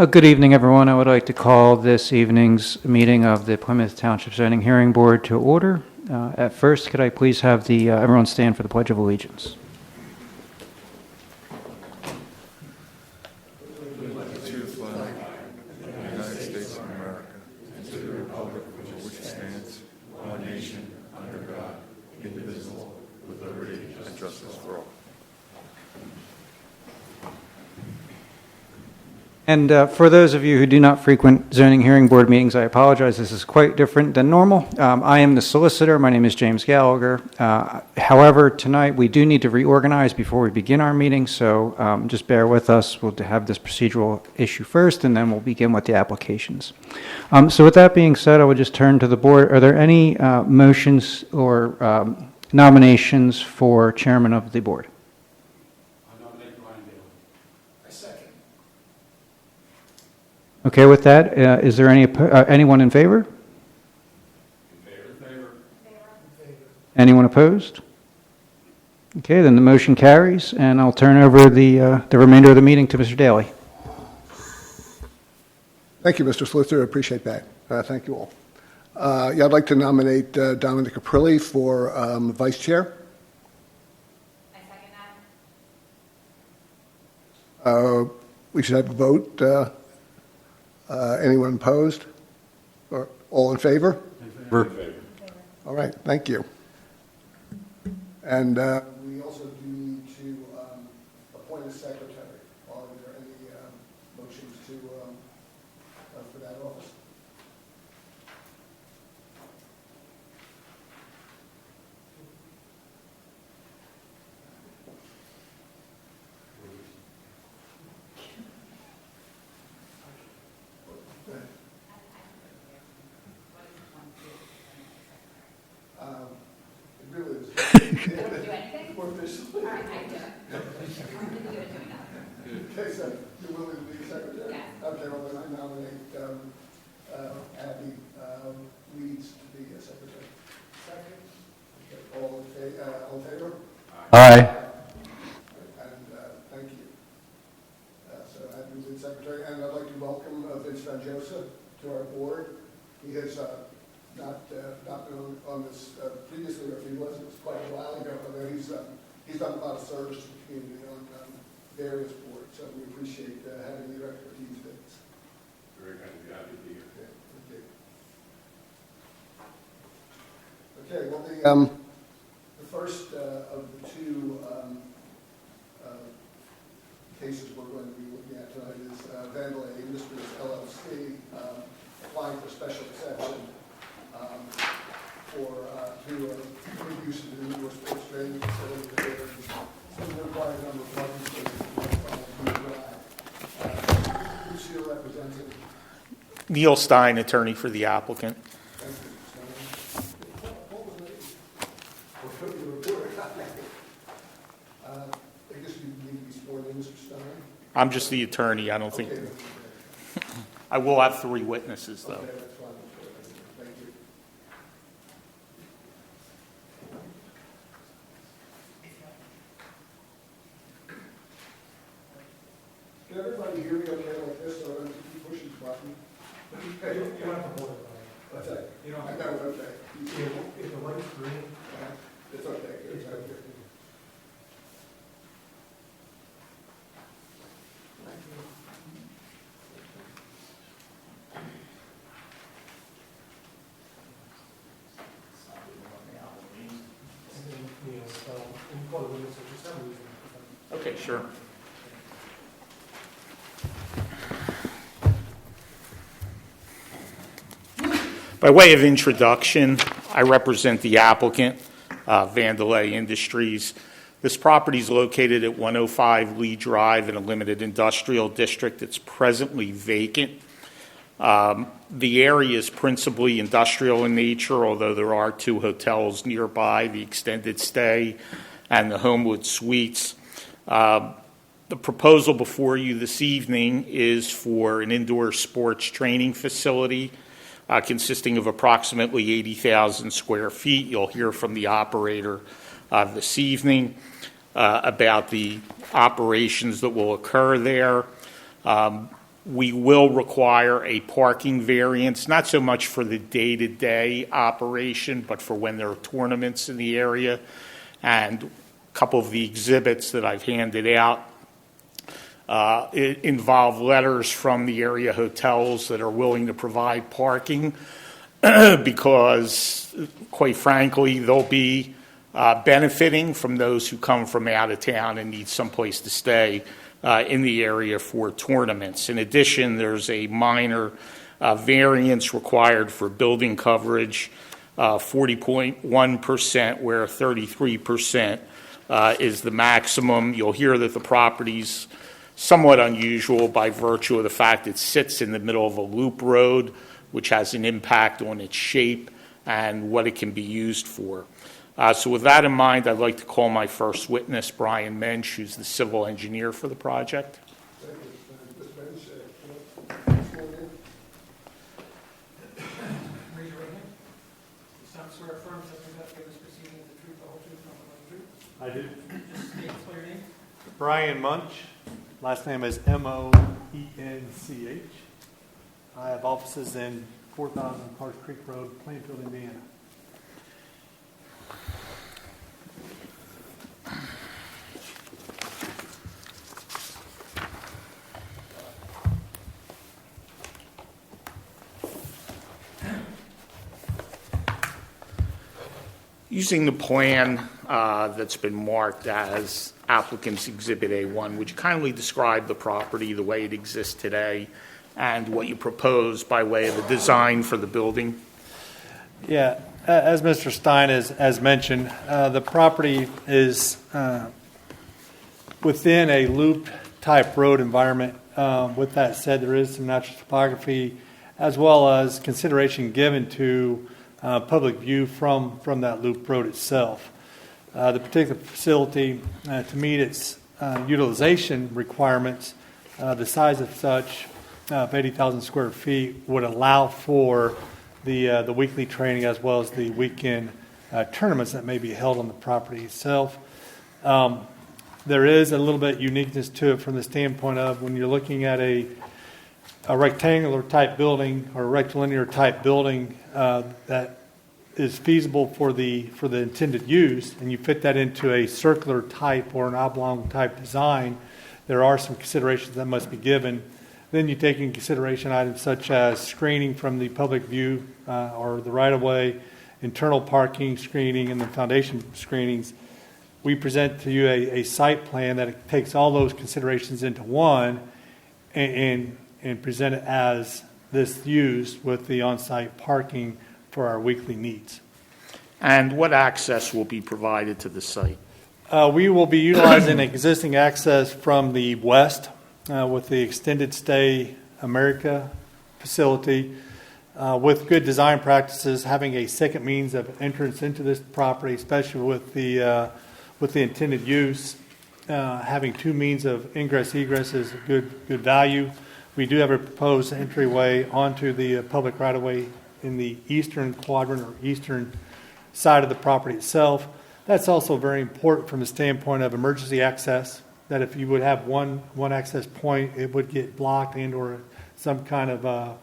Good evening, everyone. I would like to call this evening's meeting of the Plymouth Township Zoning Hearing Board to order. At first, could I please have everyone stand for the Pledge of Allegiance? To the flag of the United States of America and to the republic for which it stands, one nation, under God, indivisible, with liberty and justice for all. And for those of you who do not frequent zoning hearing board meetings, I apologize. This is quite different than normal. I am the solicitor. My name is James Gallagher. However, tonight we do need to reorganize before we begin our meeting, so just bear with us. We'll have this procedural issue first, and then we'll begin with the applications. So with that being said, I would just turn to the board. Are there any motions or nominations for chairman of the board? Okay, with that, is there anyone in favor? In favor. Anyone opposed? Okay, then the motion carries, and I'll turn over the remainder of the meeting to Mr. Daly. Thank you, Mr. Solicitor. I appreciate that. Thank you all. I'd like to nominate Dominic Caprilli for Vice Chair. I second that. We should have a vote. Anyone opposed? Or all in favor? In favor. All right, thank you. And we also do need to appoint a secretary. Are there any motions for that office? It really is. Do anything? More officially. All right, I do it. I'm really good at doing that. Okay, so you're willing to be secretary? Yeah. Okay, well then I nominate Abby Leeds to be a secretary. Second. Okay, all in favor? Aye. And thank you. So Abby Leeds secretary, and I'd like to welcome Vince Frangiosa to our board. He has not been on this previously, or if he was, it was quite a while ago, but he's done a lot of service to the community on various boards, so we appreciate having your expertise, Vince. Very kind of you. Happy to be here. Okay, well, the first of the two cases we're going to be looking at tonight is Vandalay Industries LLC applying for special exception to make use of the indoor sports training facility that is required number of parking spaces. Who's here representing? Neil Stein, attorney for the applicant. What was it? Or could you report? I guess you need to be sworn in, Mr. Stein. I'm just the attorney. I don't think Okay. I will have 3 witnesses, though. Okay, that's fine. Thank you. Can everybody hear me okay like this, so I don't keep pushing the button? You don't have to hold it, Brian. What's that? You don't I have know, to. okay. If the light's green, It's okay. it's okay. And then, you call the witness for some reason. Okay, sure. By way of introduction, I represent the applicant, Vandalay Industries. This property is located at 105 Lee Drive in a limited industrial district. It's presently vacant. The area is principally industrial in nature, although there are 2 hotels nearby, the Extended Stay and the Homewood Suites. The proposal before you this evening is for an indoor sports training facility consisting of approximately 80,000 square feet. You'll hear from the operator this evening about the operations that will occur there. We will require a parking variance, not so much for the day-to-day operation, but for when there are tournaments in the area. And a couple of the exhibits that I've handed out it involve letters from the area hotels that are willing to provide parking because, quite frankly, they'll be benefiting from those who come from out of town and need someplace to stay in the area for tournaments. In addition, there's a minor variance required for building coverage, 40.1%, where 33% is the maximum. You'll hear that the property's somewhat unusual by virtue of the fact it sits in the middle of a loop road, which has an impact on its shape and what it can be used for. So with that in mind, I'd like to call my first witness, Brian Mensch, who's the civil engineer for the project. Thank you, Mr. Bench. Sworn in. Raise your right hand. You solemnly swear or affirm that you have given this proceeding the truth, the whole truth, and nothing but the truth? I do. Just state and spell your name. Brian Munch. Last name is Moench. I have offices in 4000 Cars Creek Road, Plainfield, Indiana. Using the plan that's been marked as applicant's Exhibit A1, would you kindly describe the property the way it exists today and what you propose by way of a design for the building? Yeah, as Mr. Stein has mentioned, the property is within a loop-type road environment. With that said, there is some natural topography as well as consideration given to public view from that loop road itself. The particular facility, to meet its utilization requirements, the size of such of 80,000 square feet would allow for the weekly training as well as the weekend tournaments that may be held on the property itself. There is a little bit uniqueness to it from the standpoint of when you're looking at a rectangular type building or a rectilinear type building that is feasible for the intended use, and you fit that into a circular type or an oblong type design, there are some considerations that must be given. Then you take in consideration items such as screening from the public view or the right-of-way, internal parking screening, and the foundation screenings. We present to you a site plan that takes all those considerations into one and present it as this use with the on-site parking for our weekly needs. And what access will be provided to the site? We will be utilizing existing access from the west with the Extended Stay America facility. With good design practices, having a second means of entrance into this property, especially with the intended use, having two means of ingress-egress is a good value. We do have a proposed entryway onto the public right-of-way in the eastern quadrant or eastern side of the property itself. That's also very important from the standpoint of emergency access, that if you would have one access point, it would get blocked and or some kind of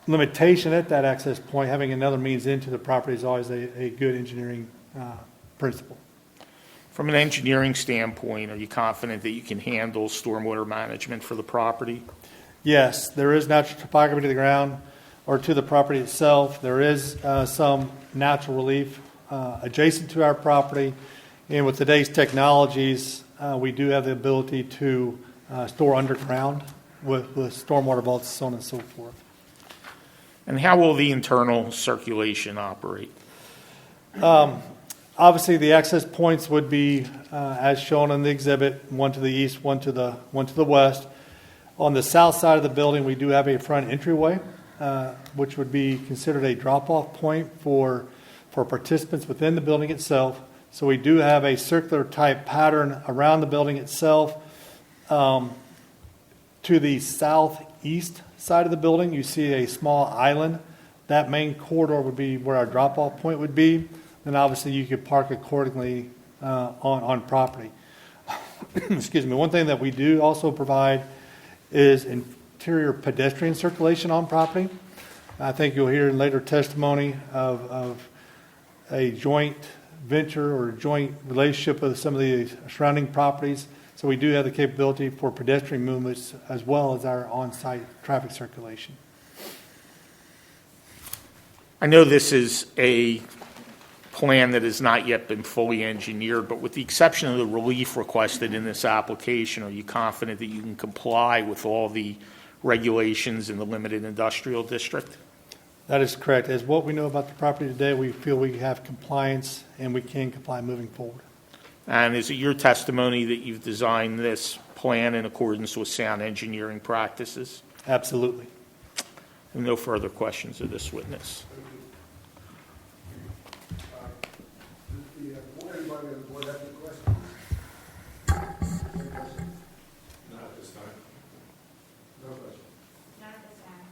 limitation at that access point. Having another means into the property is always a good engineering principle. From an engineering standpoint, are you confident that you can handle stormwater management for the property? Yes, there is natural topography to the ground or to the property itself. There is some natural relief adjacent to our property. And with today's technologies, we do have the ability to store underground with stormwater vaults, so on and so forth. And how will the internal circulation operate? Obviously, the access points would be as shown in the exhibit, one to the east, one to the west. On the south side of the building, we do have a front entryway, which would be considered a drop-off point for participants within the building itself. So we do have a circular type pattern around the building itself. To the southeast side of the building, you see a small island. That main corridor would be where our drop-off point would be. Then obviously you could park accordingly on property. excuse me, one thing that we do also provide is interior pedestrian circulation on property. I think you'll hear in later testimony of a joint venture or joint relationship with some of the surrounding properties. So we do have the capability for pedestrian movements as well as our on-site traffic circulation. I know this is a plan that has not yet been fully engineered, but with the exception of the relief requested in this application, are you confident that you can comply with all the regulations in the limited industrial district? That is correct. As what we know about the property today, we feel we have compliance and we can comply moving forward. And is it your testimony that you've designed this plan in accordance with sound engineering practices? Absolutely. No further questions of this witness. Anybody on the board have any questions? Any questions? Not at this time. No questions. Not at this time.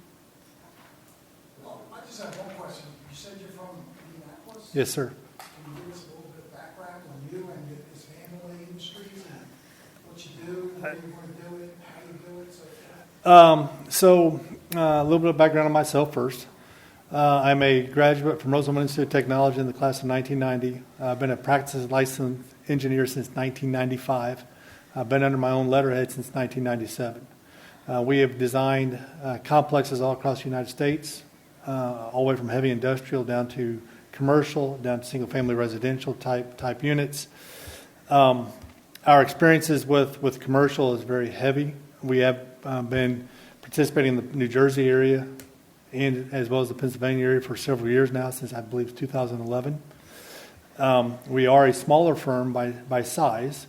Well, I just have one question. You said you're from Indianapolis? Yes, sir. Can you give us a little bit of background on you and this Vandelay Industries and what you do, where you want to do it, how you do it, so A little bit of background on myself first. I'm a graduate from Roosevelt Institute of Technology in the class of 1990. I've been a practicing licensed engineer since 1995. I've been under my own letterhead since 1997. We have designed complexes all across the United States, all the way from heavy industrial down to commercial, down to single-family residential type units. Our experiences with commercial is very heavy. We have been participating in the New Jersey area and as well as the Pennsylvania area for several years now, since I believe 2011. We are a smaller firm by size,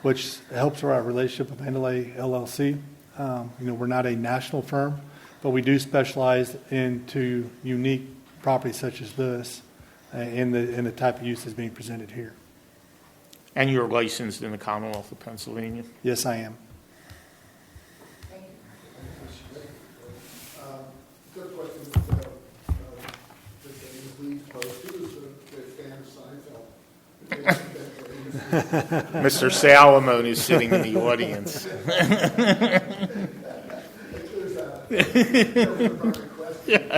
which helps our relationship with Vandelay LLC. We're not a national firm, but we do specialize into unique properties such as this in the type of use that's being presented here. And you're licensed in the Commonwealth of Pennsylvania? Yes, I am. Good question. That Lee posed. Who was the fan of Seinfeld? Mr. Salomon is sitting in the audience. It was a perfect question.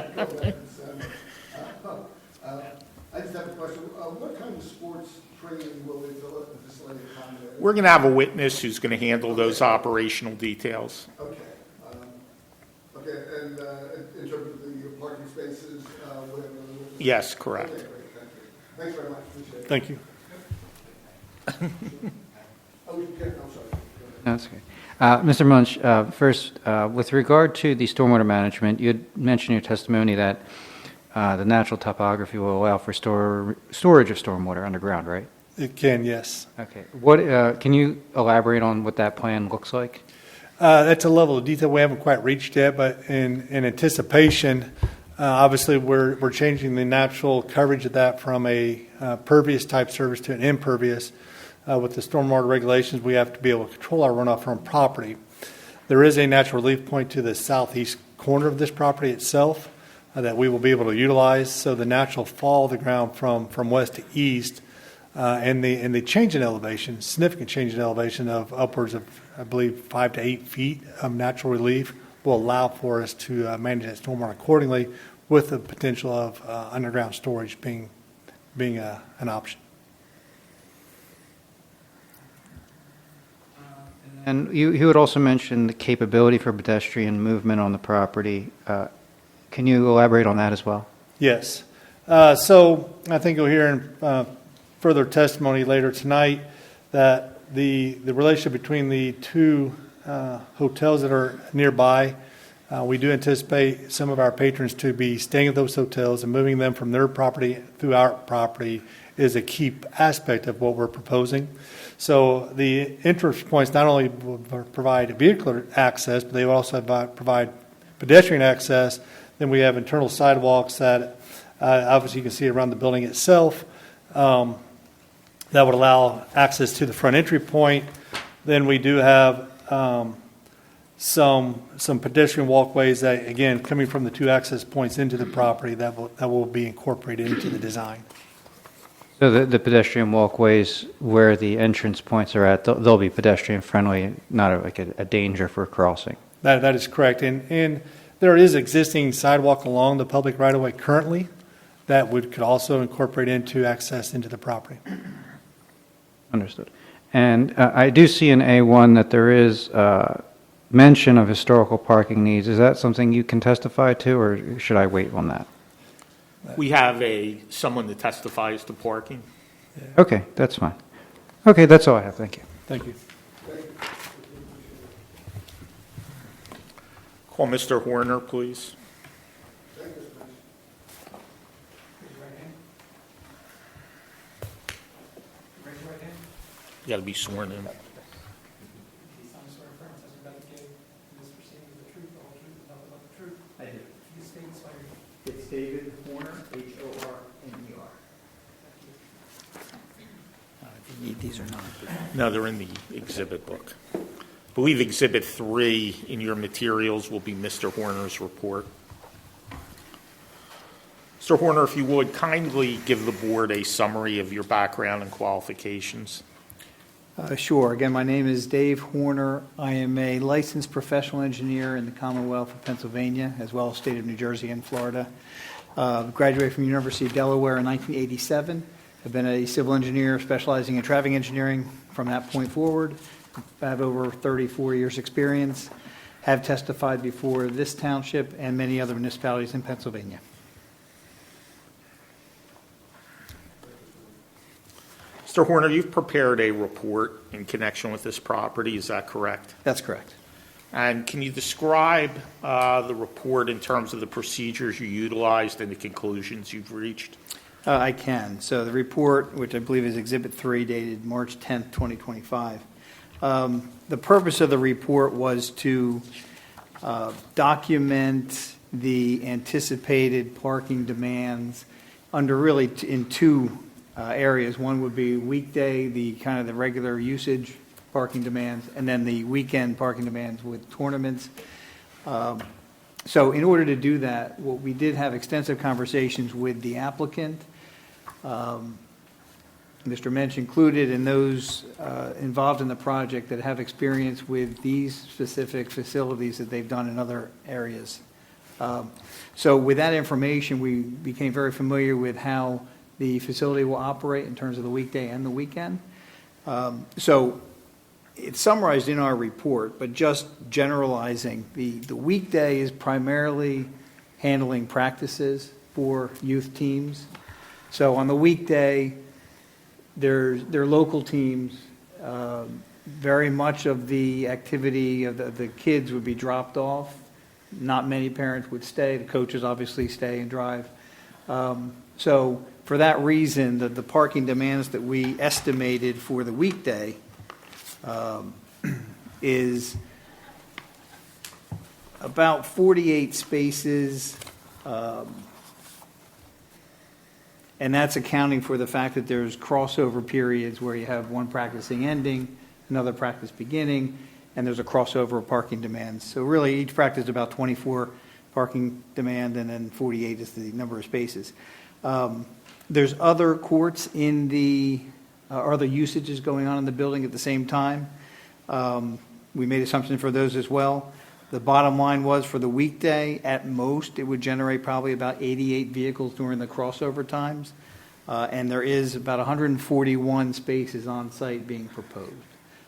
I just have a question. What kind of sports training will the facility accommodate? We're going to have a witness who's going to handle those operational details. Okay. Okay, and in terms of the parking spaces, whatever. Yes, correct. Okay, great, thank you. Thanks very much, appreciate it. Thank you. Oh, you can, I'm sorry. No, that's okay. Mr. Munch, first, with regard to the stormwater management, you had mentioned in your testimony that the natural topography will allow for storage of stormwater underground, right? It can, yes. Okay. What can you elaborate on what that plan looks like? That's a level of detail we haven't quite reached yet, but in anticipation, obviously we're changing the natural coverage of that from a pervious type service to an impervious. With the stormwater regulations, we have to be able to control our runoff from property. There is a natural relief point to the southeast corner of this property itself that we will be able to utilize. So the natural fall of the ground from west to east and the change in elevation, significant change in elevation of upwards of, I believe, 5 to 8 feet of natural relief will allow for us to manage that stormwater accordingly, with the potential of underground storage being an option. And you had also mentioned the capability for pedestrian movement on the property. Can you elaborate on that as well? Yes. So I think you'll hear in further testimony later tonight that the relationship between the two hotels that are nearby, we do anticipate some of our patrons to be staying at those hotels, and moving them from their property through our property is a key aspect of what we're proposing. So the entrance points not only will provide vehicular access, but they will also provide pedestrian access. Then we have internal sidewalks that obviously you can see around the building itself that would allow access to the front entry point. Then we do have some pedestrian walkways that, again, coming from the two access points into the property that will be incorporated into the design. So the pedestrian walkways where the entrance points are at, they'll be pedestrian friendly, not like a danger for crossing. That is correct. And there is existing sidewalk along the public right-of-way currently that could also incorporate into access into the property. Understood. And I do see in A1 that there is mention of historical parking needs. Is that something you can testify to, or should I wait on that? We have someone that testifies to parking. Okay, that's fine. Okay, that's all I have. Thank you. Thank you. Call Mr. Horner, please. Thank you, Mr. Raise your right hand. Raise your right hand. You got to be sworn in. Do you solemnly swear or affirm testimony about to give in this proceeding is the truth, the whole truth, and nothing but the truth? I do. You state and swear your It's David Horner, H-O-R-N-E-R. These are not. No, they're in the exhibit book. I believe Exhibit 3 in your materials will be Mr. Horner's report. Mr. Horner, if you would, kindly give the board a summary of your background and qualifications. Sure. Again, my name is Dave Horner. I am a licensed professional engineer in the Commonwealth of Pennsylvania, as well as state of New Jersey and Florida. Graduated from University of Delaware in 1987. I've been a civil engineer specializing in traffic engineering from that point forward. I have over 34 years' experience. Have testified before this township and many other municipalities in Pennsylvania. Mr. Horner, you've prepared a report in connection with this property, is that correct? That's correct. And can you describe the report in terms of the procedures you utilized and the conclusions you've reached? I can. So the report, which I believe is Exhibit 3, dated March 10th, 2025. The purpose of the report was to document the anticipated parking demands under really in two areas. One would be weekday, the kind of the regular usage parking demands, and then the weekend parking demands with tournaments. So in order to do that, what we did have extensive conversations with the applicant, Mr. Mensch included, and those involved in the project that have experience with these specific facilities that they've done in other areas. So with that information, we became very familiar with how the facility will operate in terms of the weekday and the weekend. So it's summarized in our report, but just generalizing, the weekday is primarily handling practices for youth teams. So on the weekday, they're local teams. Very much of the activity of the kids would be dropped off. Not many parents would stay. The coaches obviously stay and drive. So for that reason, the parking demands that we estimated for the weekday is about 48 spaces, and that's accounting for the fact that there's crossover periods where you have one practicing ending, another practice beginning, and there's a crossover of parking demands. So really, each practice is about 24 parking demand, and then 48 is the number of spaces. There's other courts in the, or other usages going on in the building at the same time. We made assumptions for those as well. The bottom line was for the weekday, at most, it would generate probably about 88 vehicles during the crossover times. And there is about 141 spaces on site being proposed.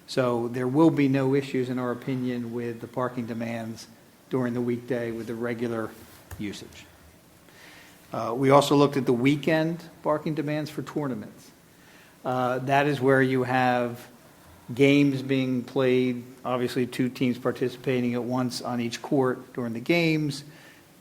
So there will be no issues, in our opinion, with the parking demands during the weekday with the regular usage. We also looked at the weekend parking demands for tournaments. That is where you have games being played, obviously two teams participating at once on each court during the games,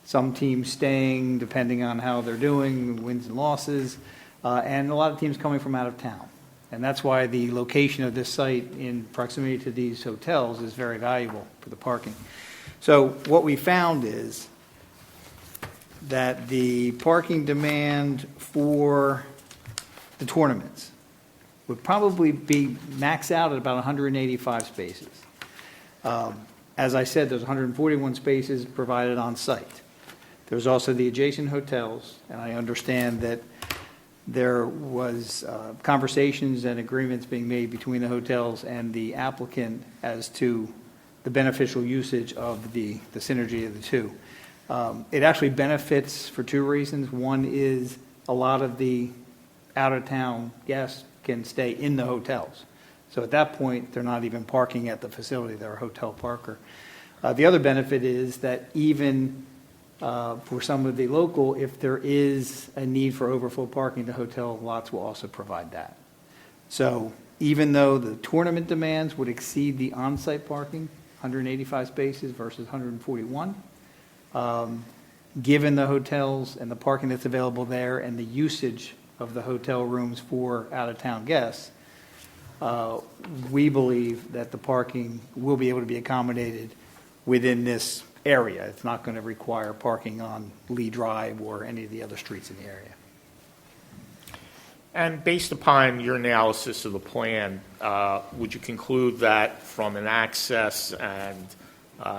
some teams staying depending on how they're doing, wins and losses, and a lot of teams coming from out of town. And that's why the location of this site in proximity to these hotels is very valuable for the parking. So what we found is that the parking demand for the tournaments would probably be maxed out at about 185 spaces. As I said, there's 141 spaces provided on site. There's also the adjacent hotels, and I understand that there was conversations and agreements being made between the hotels and the applicant as to the beneficial usage of the synergy of the two. It actually benefits for two reasons. One is a lot of the out-of-town guests can stay in the hotels. So at that point, they're not even parking at the facility, they're a hotel parker. The other benefit is that even for some of the local, if there is a need for overflow parking, the hotel lots will also provide that. So even though the tournament demands would exceed the on-site parking, 185 spaces versus 141, given the hotels and the parking that's available there and the usage of the hotel rooms for out-of-town guests, we believe that the parking will be able to be accommodated within this area. It's not going to require parking on Lee Drive or any of the other streets in the area. And based upon your analysis of the plan, would you conclude that from an access and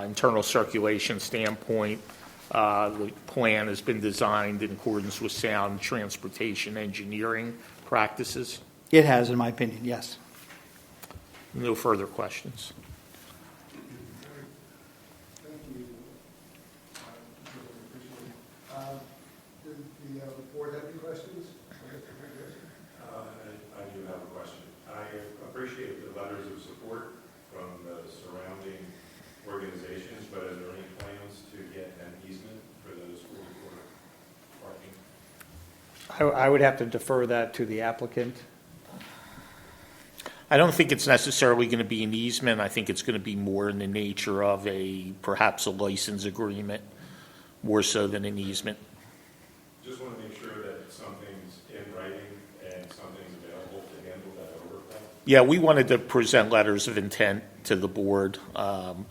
internal circulation standpoint, the plan has been designed in accordance with sound transportation engineering practices? It has, in my opinion, yes. No further questions. Thank you. Did the board have any questions? I do have a question. I appreciate the letters of support from the surrounding organizations, but are there any plans to get an easement for those 44 parking? I would have to defer that to the applicant. I don't think it's necessarily going to be an easement. I think it's going to be more in the nature of perhaps a license agreement, more so than an easement. Just want to make sure that something's in writing and something's available to handle that overflow. Yeah, we wanted to present letters of intent to the board,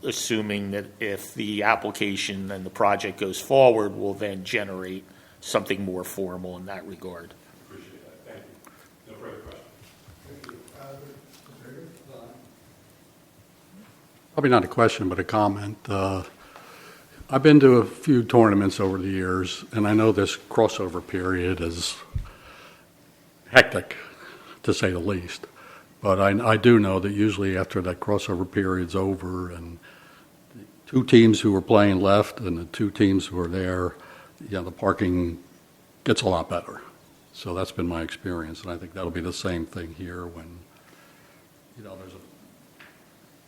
assuming that if the application and the project goes forward, we'll then generate something more formal in that regard. Appreciate that. Thank you. No further questions. Thank you. Mr. Hager? Probably not a question, but a comment. I've been to a few tournaments over the years, and I know this crossover period is hectic, to say the least. But I do know that usually after that crossover period's over and the two teams who were playing left and the two teams who are there, the parking gets a lot better. So that's been my experience, and I think that'll be the same thing here when, there's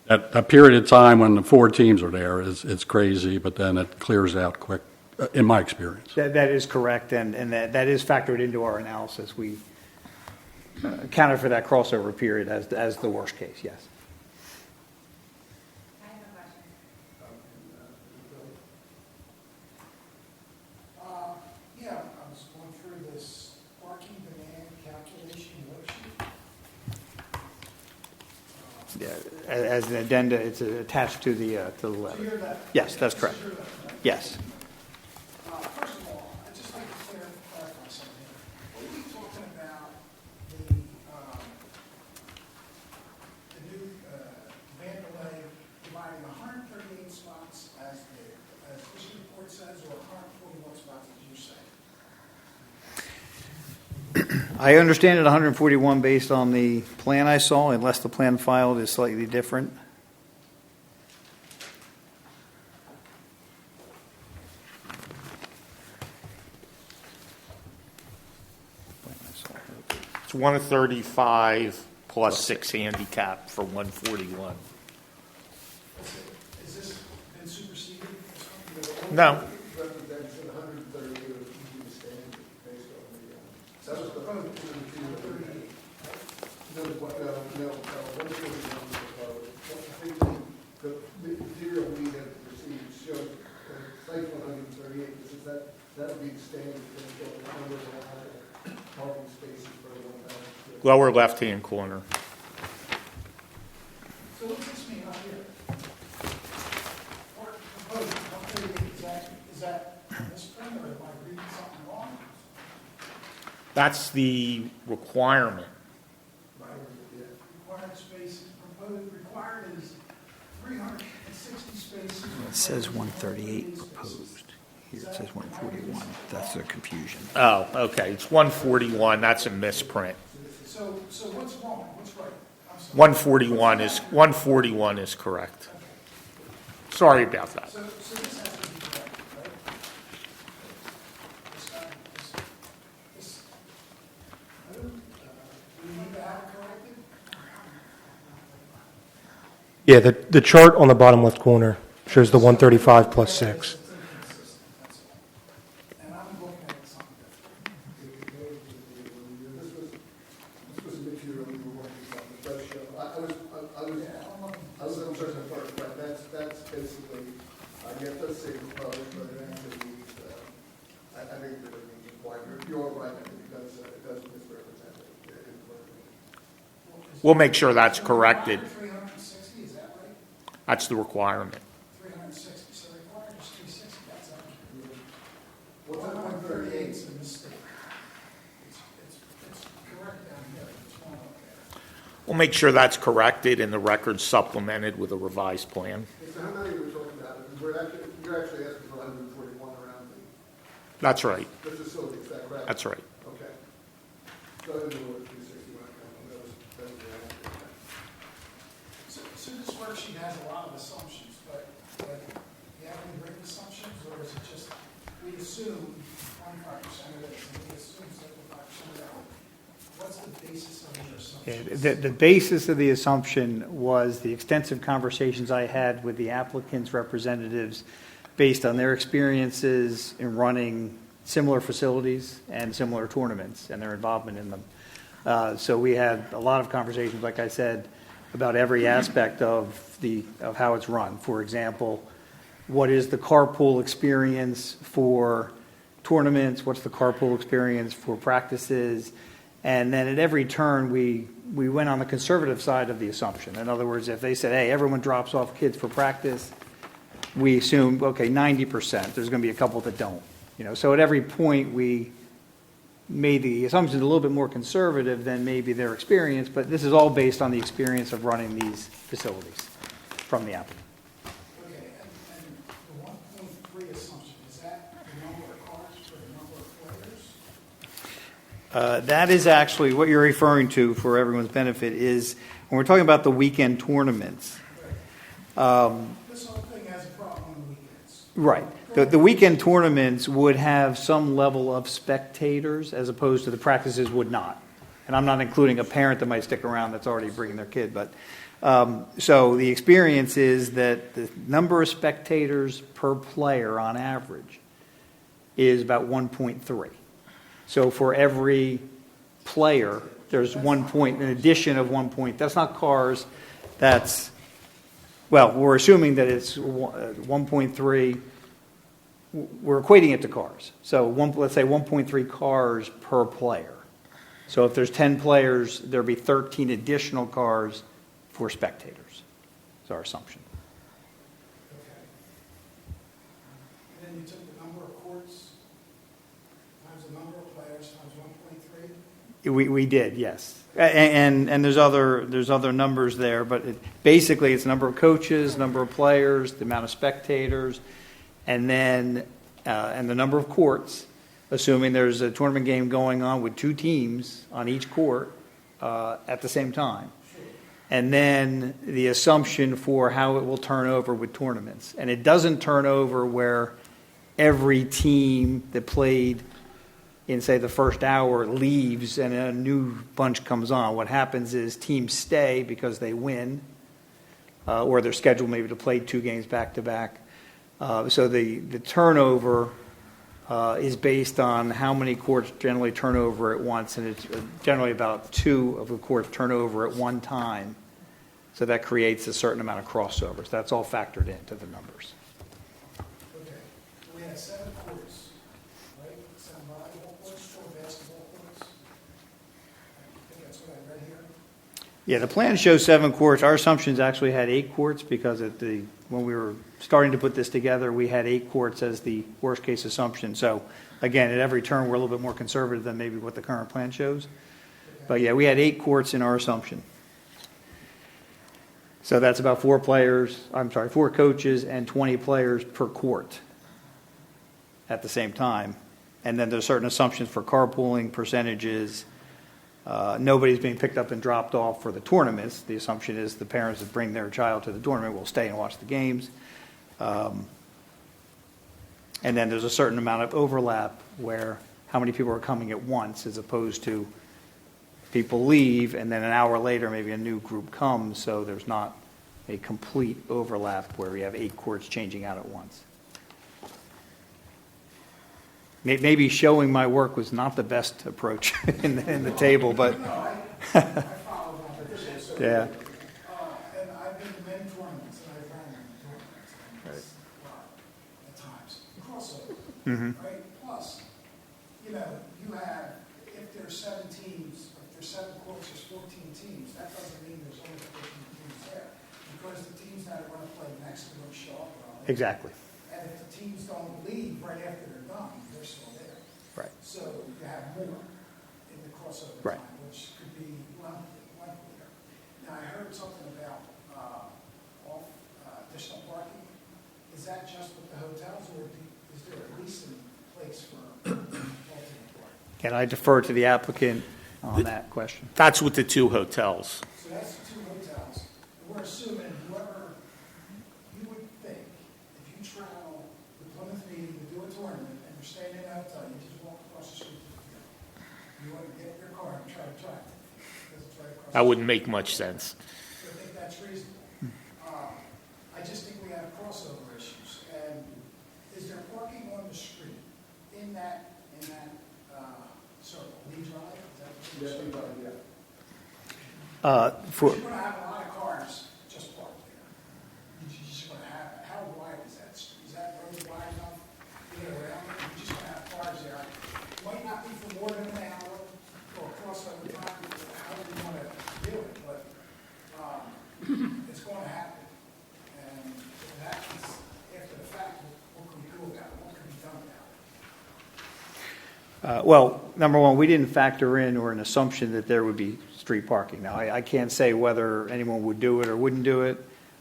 that period of time when the four teams are there it's crazy, but then it clears out quick, in my experience. That is correct, and that is factored into our analysis. We accounted for that crossover period as the worst case, yes. I have a question. Yeah, I was going through this parking demand calculation worksheet. Yeah, as an addenda, it's attached to the letter. Yes, that's correct. Yes. First of all, I'd just like to clarify something here. What are we talking about the new Mandalay dividing 138 spots as this report says, or 141 spots as you say? I understand it 141 based on the plan I saw, unless the plan filed is slightly different. It's 135 plus 6 handicap for 141. Is this been superseded? No. Represents 130 would be the standard based on the, that was the proposed. No, 141 was proposed. I think the material we have received shows site 138, because that'll be the standard for the number of parking spaces for 1,000. Lower left-hand corner. So what does this mean out here? Or proposed, 138, is that this thing, or am I reading something wrong? That's the requirement. Required spaces, proposed, required is 360 spaces. It says 138 proposed. Here it says 141. That's the confusion. Oh, okay, it's 141, that's a misprint. So what's wrong? What's right? I'm sorry. 141 is correct. Sorry about that. So this has to be correct, right? Do we need to have it corrected? Yeah, the chart on the bottom left corner shows the 135 plus 6. And I'm looking at something different. This was a mid-year when we were working on the web show. I'm sorry, but that's basically, get those things proposed, but it actually needs, I think that it needs requirement. You're right, I think it does misrepresent it. We'll make sure that's corrected. 360, is that right? That's the requirement. 360, so required is 360, that's up. What's that, 138 is a mistake. It's correct down here, it's wrong up there. We'll make sure that's corrected and the record supplemented with a revised plan. So how many are we talking about? Because you're actually asking for 141 around That's right, the facility, is that correct? that's right. Okay. So in the order 360 when it comes to those are accurate. So this worksheet has a lot of assumptions, but you have any great assumptions, or is it just, we assume 25% of this, and we assume 75% of that? What's the basis of your assumptions? The basis of the assumption was the extensive conversations I had with the applicants' representatives based on their experiences in running similar facilities and similar tournaments and their involvement in them. So we had a lot of conversations, like I said, about every aspect of how it's run. For example, what is the carpool experience for tournaments? What's the carpool experience for practices? And then at every turn, we went on the conservative side of the assumption. In other words, if they said, hey, everyone drops off kids for practice, we assumed, okay, 90%. There's going to be a couple that don't. So at every point, we made the assumptions a little bit more conservative than maybe their experience, but this is all based on the experience of running these facilities from the applicant. Okay, and the 1.3 assumption, is that the number of cars for the number of players? That is actually what you're referring to for everyone's benefit is when we're talking about the weekend tournaments. This whole thing has a problem on the weekends. Right. The weekend tournaments would have some level of spectators as opposed to the practices would not. And I'm not including a parent that might stick around that's already bringing their kid. But so the experience is that the number of spectators per player on average is about 1.3. So for every player, there's 1 point, an addition of 1 point. That's not cars. That's, well, we're assuming that it's 1.3. We're equating it to cars. So let's say 1.3 cars per player. So if there's 10 players, there'll be 13 additional cars for spectators. That's our assumption. Okay. And then you took the number of courts times the number of players times 1.3? We did, yes. And there's other numbers there, but basically it's number of coaches, number of players, the amount of spectators, and then and the number of courts, assuming there's a tournament game going on with two teams on each court at the same time. And then the assumption for how it will turn over with tournaments. And it doesn't turn over where every team that played in, say, the first hour leaves and a new bunch comes on. What happens is teams stay because they win, or they're scheduled maybe to play two games back-to-back. So the turnover is based on how many courts generally turn over at once, and it's generally about two of the courts turn over at one time. So that creates a certain amount of crossovers. That's all factored into the numbers. Okay. We had 7 courts, right? 7 volleyball courts, 4 basketball courts. I think that's what I read here. Yeah, the plan shows 7 courts. Our assumptions actually had 8 courts because when we were starting to put this together, we had 8 courts as the worst case assumption. So again, at every turn, we're a little bit more conservative than maybe what the current plan shows. But yeah, we had 8 courts in our assumption. So that's about 4 coaches and 20 players per court. at the same time. And then there's certain assumptions for carpooling, percentages. Nobody's being picked up and dropped off for the tournaments. The assumption is the parents that bring their child to the tournament will stay and watch the games. And then there's a certain amount of overlap where how many people are coming at once as opposed to people leave and then an hour later maybe a new group comes, so there's not a complete overlap where we have 8 courts changing out at once. Maybe showing my work was not the best approach in the table, but I follow that, but this is, yeah. and I've been to many tournaments, and I've ran many tournaments, and it's a lot at times, crossover, right? Plus, you have, if there's 7 teams, if there's 7 courts, there's 14 teams, that doesn't mean there's only 14 teams there, because the teams that are going to play next are going to show up early. Exactly. And if the teams don't leave right after they're done, they're still there. Right. So you have more in the crossover Right. time, which could be lengthier. Now, I heard something about additional parking. Is that just with the hotels, or is there at least a place for alternate parking? Can I defer to the applicant on that question? That's with the 2 hotels. So that's the 2 hotels. And we're assuming whoever, you would think, if you travel to Plymouth Meeting to do a tournament and you're staying in a hotel, you just walk across the street to the field. You want to get in your car and try to drive it, because it's right across the That wouldn't make much sense. So I think that's reasonable. I just think we have crossover issues. And is there parking on the street in that circle? Lee Drive? Is that what you're saying? For You're going to have a lot of cars just parked there. You're just going to have, how wide is that street? Is that road wide enough to get around it? You're just going to have cars there. It might not be for more than an hour or crossover time, however you want to do it, but it's going to happen. And if it happens after the fact, what can we do about it? What can be done about it? Well, number one, we didn't factor in or an assumption that there would be street parking. Now, I can't say whether anyone would do it or wouldn't do it,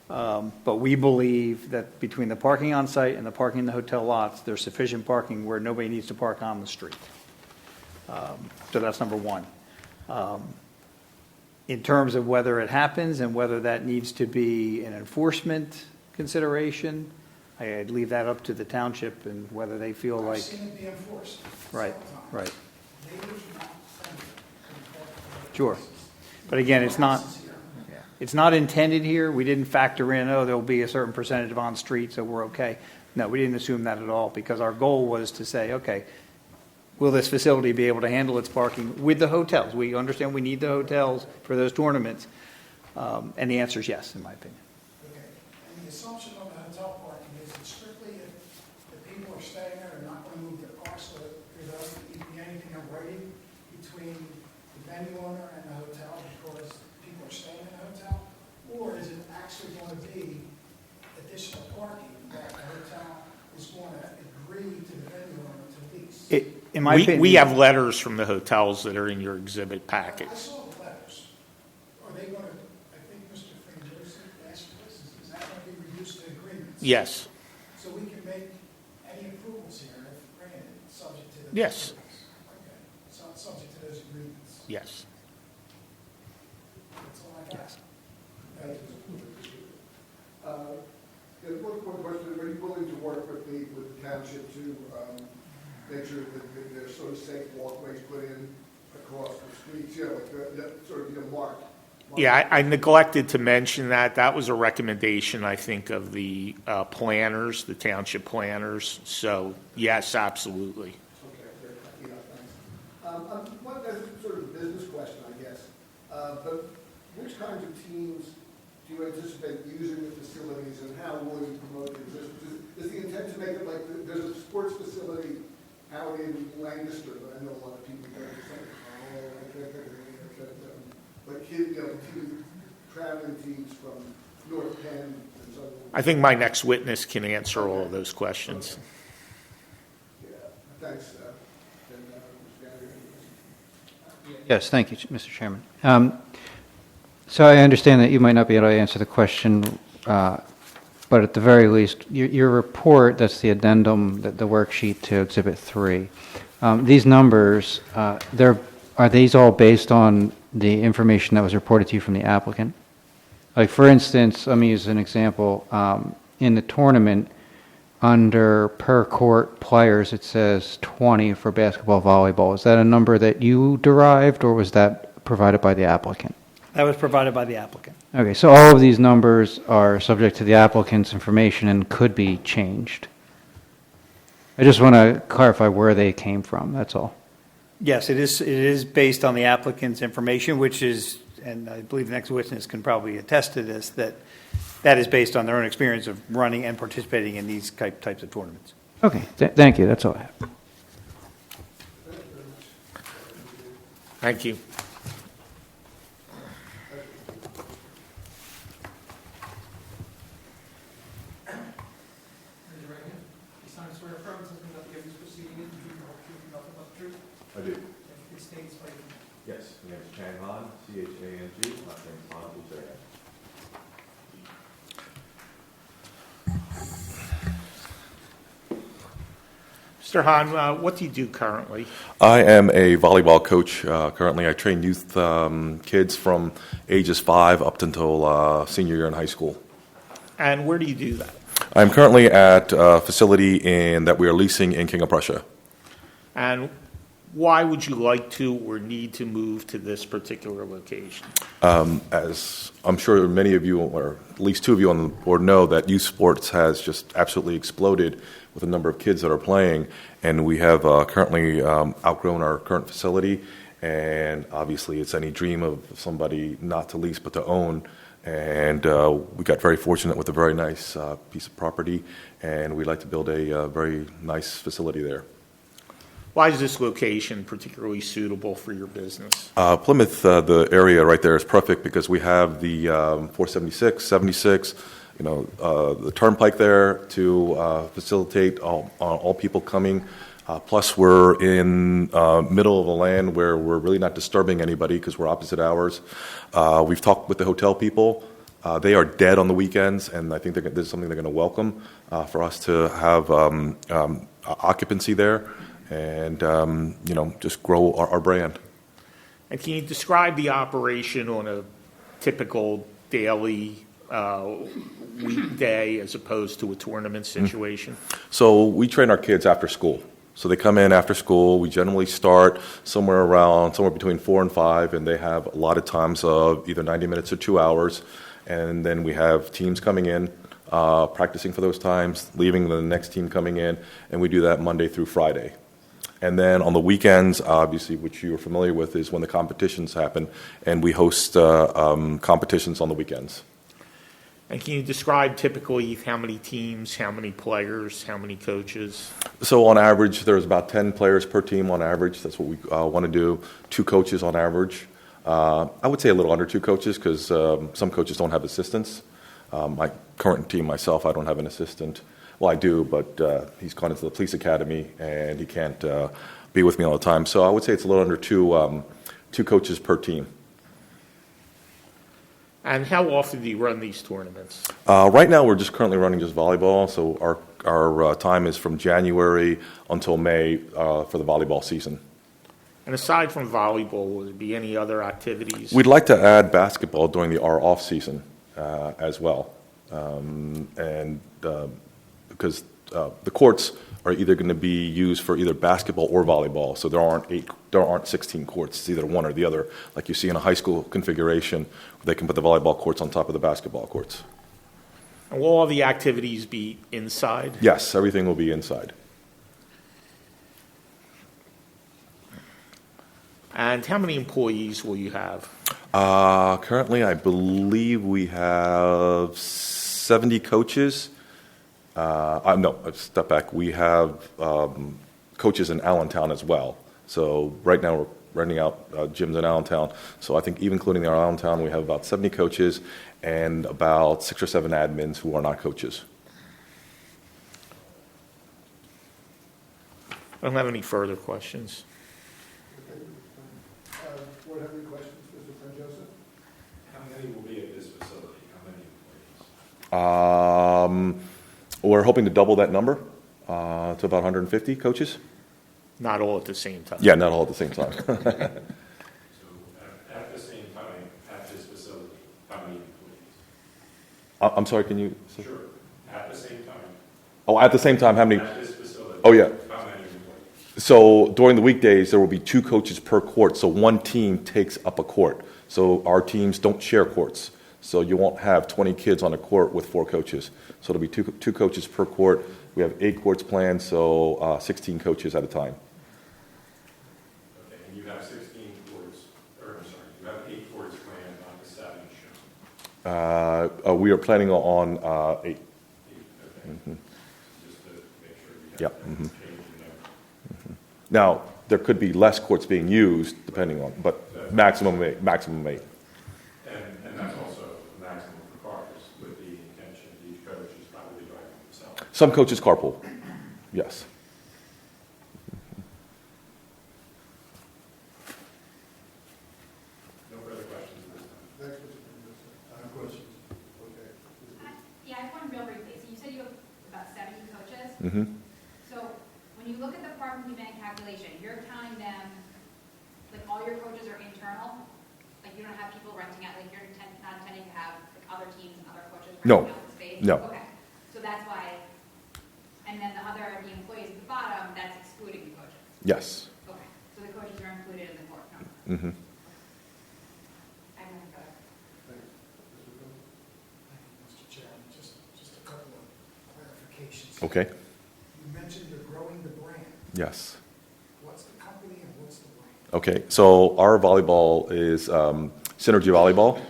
but we believe that between the parking on site and the parking in the hotel lots, there's sufficient parking where nobody needs to park on the street. So that's number one. In terms of whether it happens and whether that needs to be an enforcement consideration, I'd leave that up to the township and whether they feel I've like, seen it be enforced. right, several times. right. Neighbors are not friendly to the parking. Sure. But again, it's not, it's not intended here. We didn't factor in, oh, there'll be a certain percentage of on-street, so we're okay. No, we didn't assume that at all, because our goal was to say, okay, will this facility be able to handle its parking with the hotels? We understand we need the hotels for those tournaments, and the answer is yes, in my opinion. Okay, and the assumption on the hotel parking is that strictly if the people are staying there, they're not going to move their cars, so that there doesn't be anything in writing between the venue owner and the hotel because people are staying in the hotel? Or is it actually going to be additional parking that the hotel is going to agree to the venue owner to lease? In my opinion, We have letters from the hotels that are in your exhibit I package. saw the letters. Are they going to, I think Mr. Frangiosi asked for this, is that going to be reduced to agreements? Yes, So we can make any approvals here, if granted, subject to the. Yes. Okay, so it's subject to those agreements. yes. That's all I got. Thank you. One question, are you willing to work with the township to make sure that there's sort of safe walkways put in across the streets, like that sort of, marked? Yeah, I neglected to mention that. That was a recommendation, I think, of the planners, the township planners. So, yes, absolutely. Okay, very good. Thanks. One sort of business question, I guess. But which kinds of teams do you anticipate using the facilities, and how will you promote the existence? Is the intent to make it like there's a sports facility out in Lancaster, but I know a lot of people go to St. Paul, but traveling teams from North Penn and so on. I think my next witness can answer all of those questions. Yeah, thanks. And, Mr. Gallagher. Yes, thank you, Mr. Chairman. So I understand that you might not be able to answer the question but at the very least, your report, that's the addendum, the worksheet to Exhibit 3, these numbers, are these all based on the information that was reported to you from the applicant? Like, for instance, let me use an example. In the tournament, under per court players, it says 20 for basketball, volleyball. Is that a number that you derived, or was that provided by the applicant? That was provided by the applicant. Okay, so all of these numbers are subject to the applicant's information and could be changed. I just want to clarify where they came from, that's all. Yes, it is based on the applicant's information, which is, and I believe the next witness can probably attest to this, that is based on their own experience of running and participating in these types of tournaments. Okay, thank you, that's all I have. Thank you. Raise your right hand. You solemnly swear affirm testimony about the evidence proceeding is the truth, the whole truth, and nothing but the truth. I do. And you can state and explain. Yes, my name is Chang Han, C-H-A-N-G, last name is Han, H-A-N. Mr. Han, what do you do currently? I am a volleyball coach. Currently, I train youth kids from ages 5 up until senior year in high school. And where do you do that? I'm currently at a facility that we are leasing in King of Prussia. And why would you like to or need to move to this particular location? As I'm sure many of you, or at least 2 of you on the board know, that youth sports has just absolutely exploded with the number of kids that are playing, and we have currently outgrown our current facility, and obviously it's any dream of somebody not to lease but to own, and we got very fortunate with a very nice piece of property, and we'd like to build a very nice facility there. Why is this location particularly suitable for your business? Plymouth, the area right there is perfect because we have the 476, 76, the turnpike there to facilitate all people coming. Plus, we're in middle of the land where we're really not disturbing anybody because we're opposite hours. We've talked with the hotel people. They are dead on the weekends, and I think this is something they're going to welcome for us to have occupancy there. And, just grow our brand. And can you describe the operation on a typical daily weekday as opposed to a tournament situation? So we train our kids after school. So they come in after school. We generally start somewhere between 4 and 5, and they have a lot of times of either 90 minutes or 2 hours. And then we have teams coming in, practicing for those times, leaving the next team coming in, and we do that Monday through Friday. And then on the weekends, obviously, which you're familiar with, is when the competitions happen, and we host competitions on the weekends. And can you describe typically how many teams, how many players, how many coaches? So on average, there's about 10 players per team on average. That's what we want to do. 2 coaches on average. I would say a little under 2 coaches because some coaches don't have assistants. My current team, myself, I don't have an assistant. Well, I do, but he's gone into the police academy, and he can't be with me all the time. So I would say it's a little under 2 coaches per team. And how often do you run these tournaments? Right now, we're just currently running just volleyball. So our time is from January until May for the volleyball season. And aside from volleyball, will there be any other activities? We'd like to add basketball during our off season as well, because the courts are either going to be used for either basketball or volleyball. So there aren't 16 courts. It's either one or the other, like you see in a high school configuration. They can put the volleyball courts on top of the basketball courts. And will all the activities be inside? Yes, everything will be inside. And how many employees will you have? Currently, I believe we have 70 coaches. No, step back. We have coaches in Allentown as well. So right now we're renting out gyms in Allentown. So I think even including our Allentown, we have about 70 coaches and about 6 or 7 admins who are not coaches. I don't have any further questions. Board have any questions, Mr. Frangiosa? How many will be at this facility? How many employees? We're hoping to double that number to about 150 coaches. Not all at the same time. Yeah, not all at the same time. So at the same time, at this facility, how many employees? I'm sorry, can you? Sure. At the same time, Oh, at the same time, how many? at this facility. Oh, yeah. How many employees? So during the weekdays, there will be 2 coaches per court, so one team takes up a court. So our teams don't share courts. So you won't have 20 kids on a court with 4 coaches. So it'll be two coaches per court. We have 8 courts planned, so 16 coaches at a time. Okay, and you have 16 courts, or I'm sorry, you have 8 courts planned, not the 7 shown. We are planning on 8. 8, okay. Just to make sure we have Yep, that change in number. Now, there could be less courts being used, depending on, but maximum 8, maximum 8. And that's also maximum for cars, with the intention each coach is probably driving himself. Some coaches carpool, yes. No further questions at this time. Thanks, Mr. Mendoza. I have questions. Okay. Yeah, I have one real briefly. So you said you have about 70 coaches. Mm-hmm. So when you look at the parking demand calculation, you're counting them, like all your coaches are internal? Like you don't have people renting out, like you're not intending to have like other teams and other coaches No. renting out the space? No. Okay, so that's why, and then the employees at the bottom, that's excluding the coaches? Yes. Okay, so the coaches are included in the court number? Mm-hmm. I have no further. Thanks. Mr. Bill? Thank you, Mr. Chairman. Just a couple of clarifications. Okay, You mentioned you're growing the brand. yes. What's the company and what's the brand? Okay, so our volleyball is Synergy Volleyball.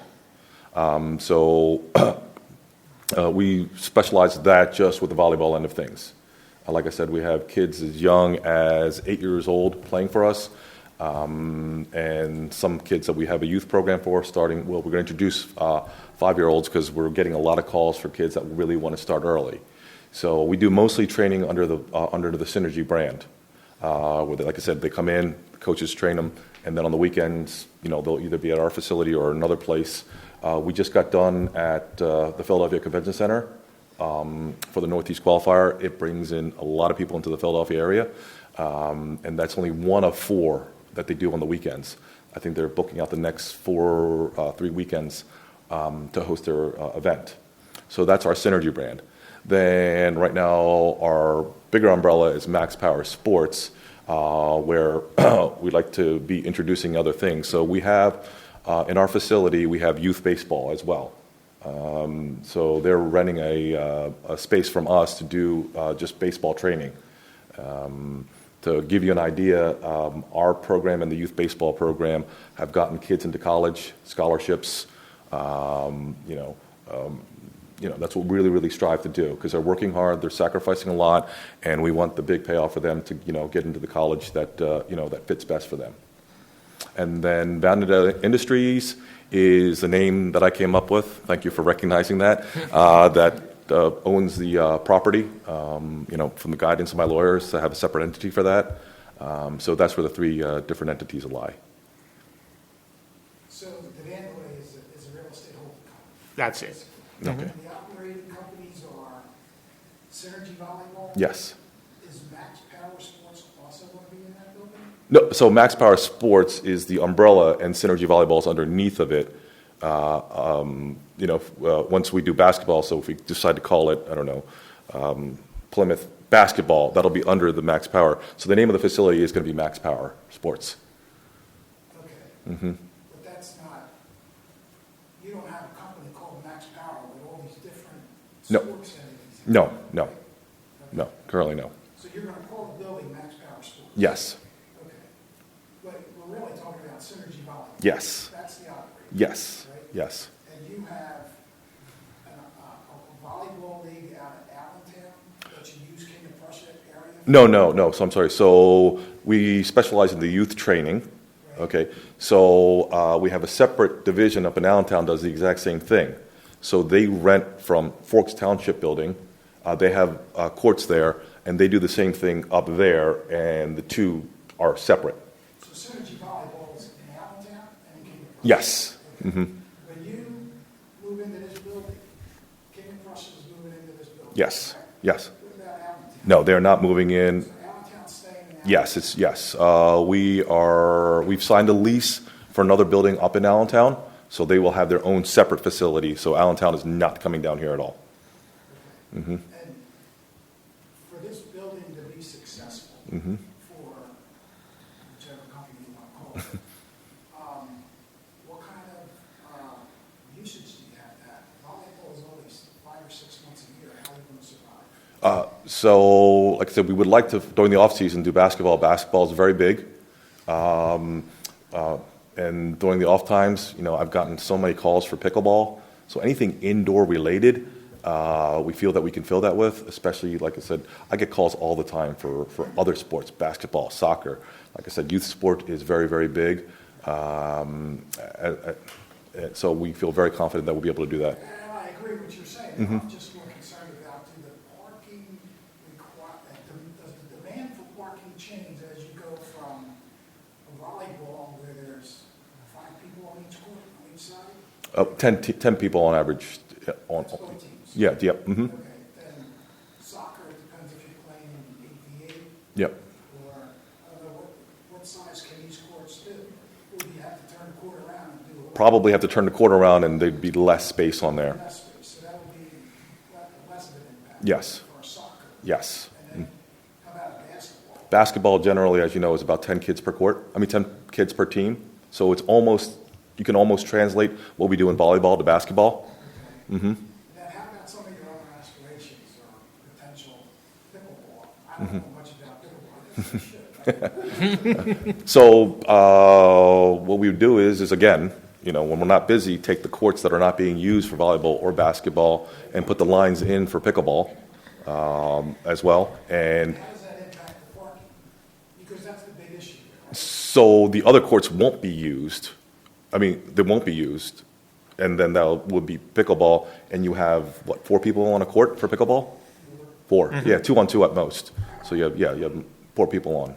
We specialize that just with the volleyball end of things. Like I said, we have kids as young as 8 years old playing for us, and some kids that we have a youth program for starting, well, we're going to introduce 5-year-olds because we're getting a lot of calls for kids that really want to start early. So we do mostly training under the Synergy brand. Where they, like I said, they come in, the coaches train them, and then on the weekends, they'll either be at our facility or another place. We just got done at the Philadelphia Convention Center for the Northeast Qualifier. It brings in a lot of people into the Philadelphia area, and that's only one of 4 that they do on the weekends. I think they're booking out the next 3 weekends to host their event. So that's our Synergy brand. Then right now, our bigger umbrella is Max Power Sports, where we'd like to be introducing other things. So we have, in our facility, we have youth baseball as well. So they're renting a space from us to do just baseball training. To give you an idea, our program and the youth baseball program have gotten kids into college, scholarships, that's what we really strive to do because they're working hard, they're sacrificing a lot, and we want the big payoff for them to, get into the college that, that fits best for them. And then Vanderlei Industries is the name that I came up with. Thank you for recognizing that. That owns the property, from the guidance of my lawyers to have a separate entity for that. So that's where the 3 different entities lie. So the Vanderlei is a real estate holding company. That's it. Okay. And the operating companies are Synergy Volleyball? Yes. Is Max Power Sports also going to be in that building? No, so Max Power Sports is the umbrella, and Synergy Volleyball is underneath of it. Once we do basketball, so if we decide to call it, I don't know, Plymouth Basketball, that'll be under the Max Power. So the name of the facility is going to be Max Power Sports. Okay. Mm-hmm. But that's not, you don't have a company called Max Power with all these different No. sports entities? No, currently no. So you're going to call the building Max Power Sports? Yes, Okay. But we're really talking about Synergy Volleyball? yes, That's the operator? yes, Right? yes. And you have a volleyball league out at Allentown that you use King of Prussia area? No, so I'm sorry. So we specialize in the youth training, okay? So we have a separate division up in Allentown does the exact same thing. So they rent from Forks Township building. They have courts there, and they do the same thing up there, and the 2 are separate. So Synergy Volleyball is in Allentown and in King of Prussia? Yes. Okay. Mm-hmm. When you move into this building, King of Prussia is moving into this building? Yes. correct? Yes. What about Allentown? No, they're not moving in. So Allentown's staying in Allentown? Yes, yes. We've signed a lease for another building up in Allentown, so they will have their own separate facility. So Allentown is not coming down here at all. And for this building to be successful, for whichever company you want to call it, what kind of usage do you have to have? Volleyball is always 5 or 6 months a year. How are you going to survive? So, like I said, we would like to, during the off-season, do basketball. Basketball is very big. And during the off times, I've gotten so many calls for pickleball. So anything indoor related, we feel that we can fill that with, especially, like I said, I get calls all the time for other sports, basketball, soccer. Like I said, youth sport is very, very big. So we feel very confident that we'll be able to do that. And I agree with what you're saying. I'm just more concerned about does the demand for parking change as you go from a volleyball where there's 5 people on each court, on each side? 10 people on average. On, That's both teams? yeah, yep. Okay, then soccer, it depends if you're playing in 8v8, Yep. or, I don't know, what size can these courts do? Or do you have to turn the court around and do it? Probably have to turn the court around and there'd be less space on there. Less space, so that would be less of an impact. Yes. For soccer. Yes. And then, how about basketball? Basketball generally, as you know, is about 10 kids per court. 10 kids per team. So it's almost, you can almost translate what we do in volleyball to basketball. Now, how about some of your other aspirations or potential pickleball? I don't know much about pickleball, I guess I should. So what we would do is again, when we're not busy, take the courts that are not being used for volleyball or basketball and put the lines in for pickleball as well. And How does that impact the parking? Because that's the big issue. Right? so the other courts won't be used. They won't be used. And then that would be pickleball. And you have, 4 people on a court for pickleball? 4. Yeah, 2 on 2 at most. So you have 4 people on.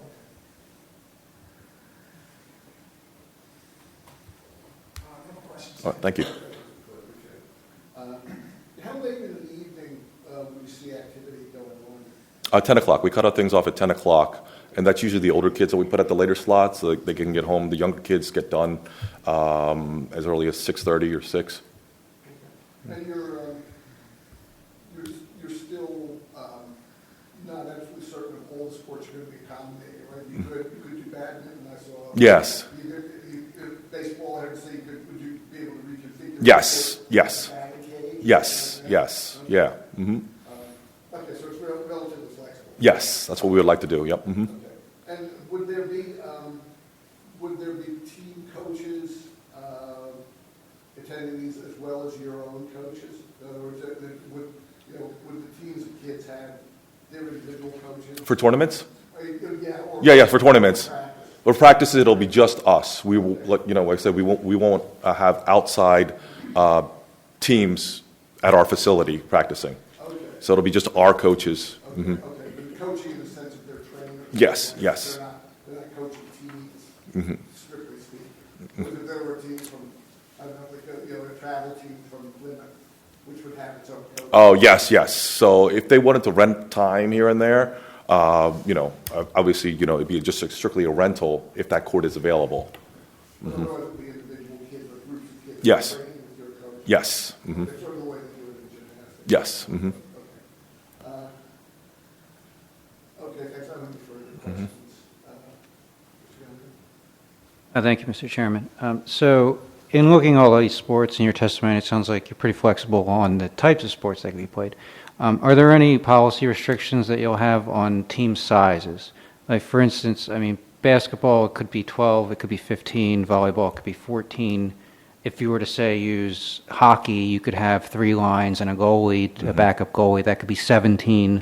No questions. All right, thank you. How late in the evening will you see activity going on? 10 o'clock. We cut our things off at 10 o'clock. And that's usually the older kids that we put at the later slots so they can get home. The younger kids get done as early as 6:30 or 6. And you're still not absolutely certain if all the sports are going to be accommodated, right? You could do badminton, I saw. Yes. Baseball, I heard say, would you be able to reconfigure? Yes, the court, yes. add a cage, Yes, and yes, everything? yeah. hmm Okay, so it's relatively flexible. Yes, that's what we would like to do, yep. hmm Okay. And would there be team coaches attending these as well as your own coaches? In other words, would the teams of kids have their individual coaches? For tournaments? Or Yeah, for tournaments. practice? For practices, it'll be just us. We will, like I said, we won't have outside teams at our facility practicing. Okay. So it'll be just our coaches. Okay, okay, but coaching in the sense of their training? Yes, yes. They're not coaching teams, strictly speaking. But if there were teams from, I don't know, like a travel team from Plymouth, which would have its own coach? Oh, yes. So if they wanted to rent time here and there, obviously, it'd be just strictly a rental if that court is available. Otherwise, it would be individual kids or groups of kids? Yes. Training with your coach? Yes. It's sort of the way they do it in gymnastics? Yes. Okay, thanks. I don't have any further questions. Mr. Younger? Thank you, Mr. Chairman. So in looking at all these sports in your testimony, it sounds like you're pretty flexible on the types of sports that can be played. Are there any policy restrictions that you'll have on team sizes? Like, for instance, basketball, it could be 12, it could be 15, volleyball, it could be 14. If you were to, say, use hockey, you could have 3 lines and a goalie, a backup goalie, that could be 17.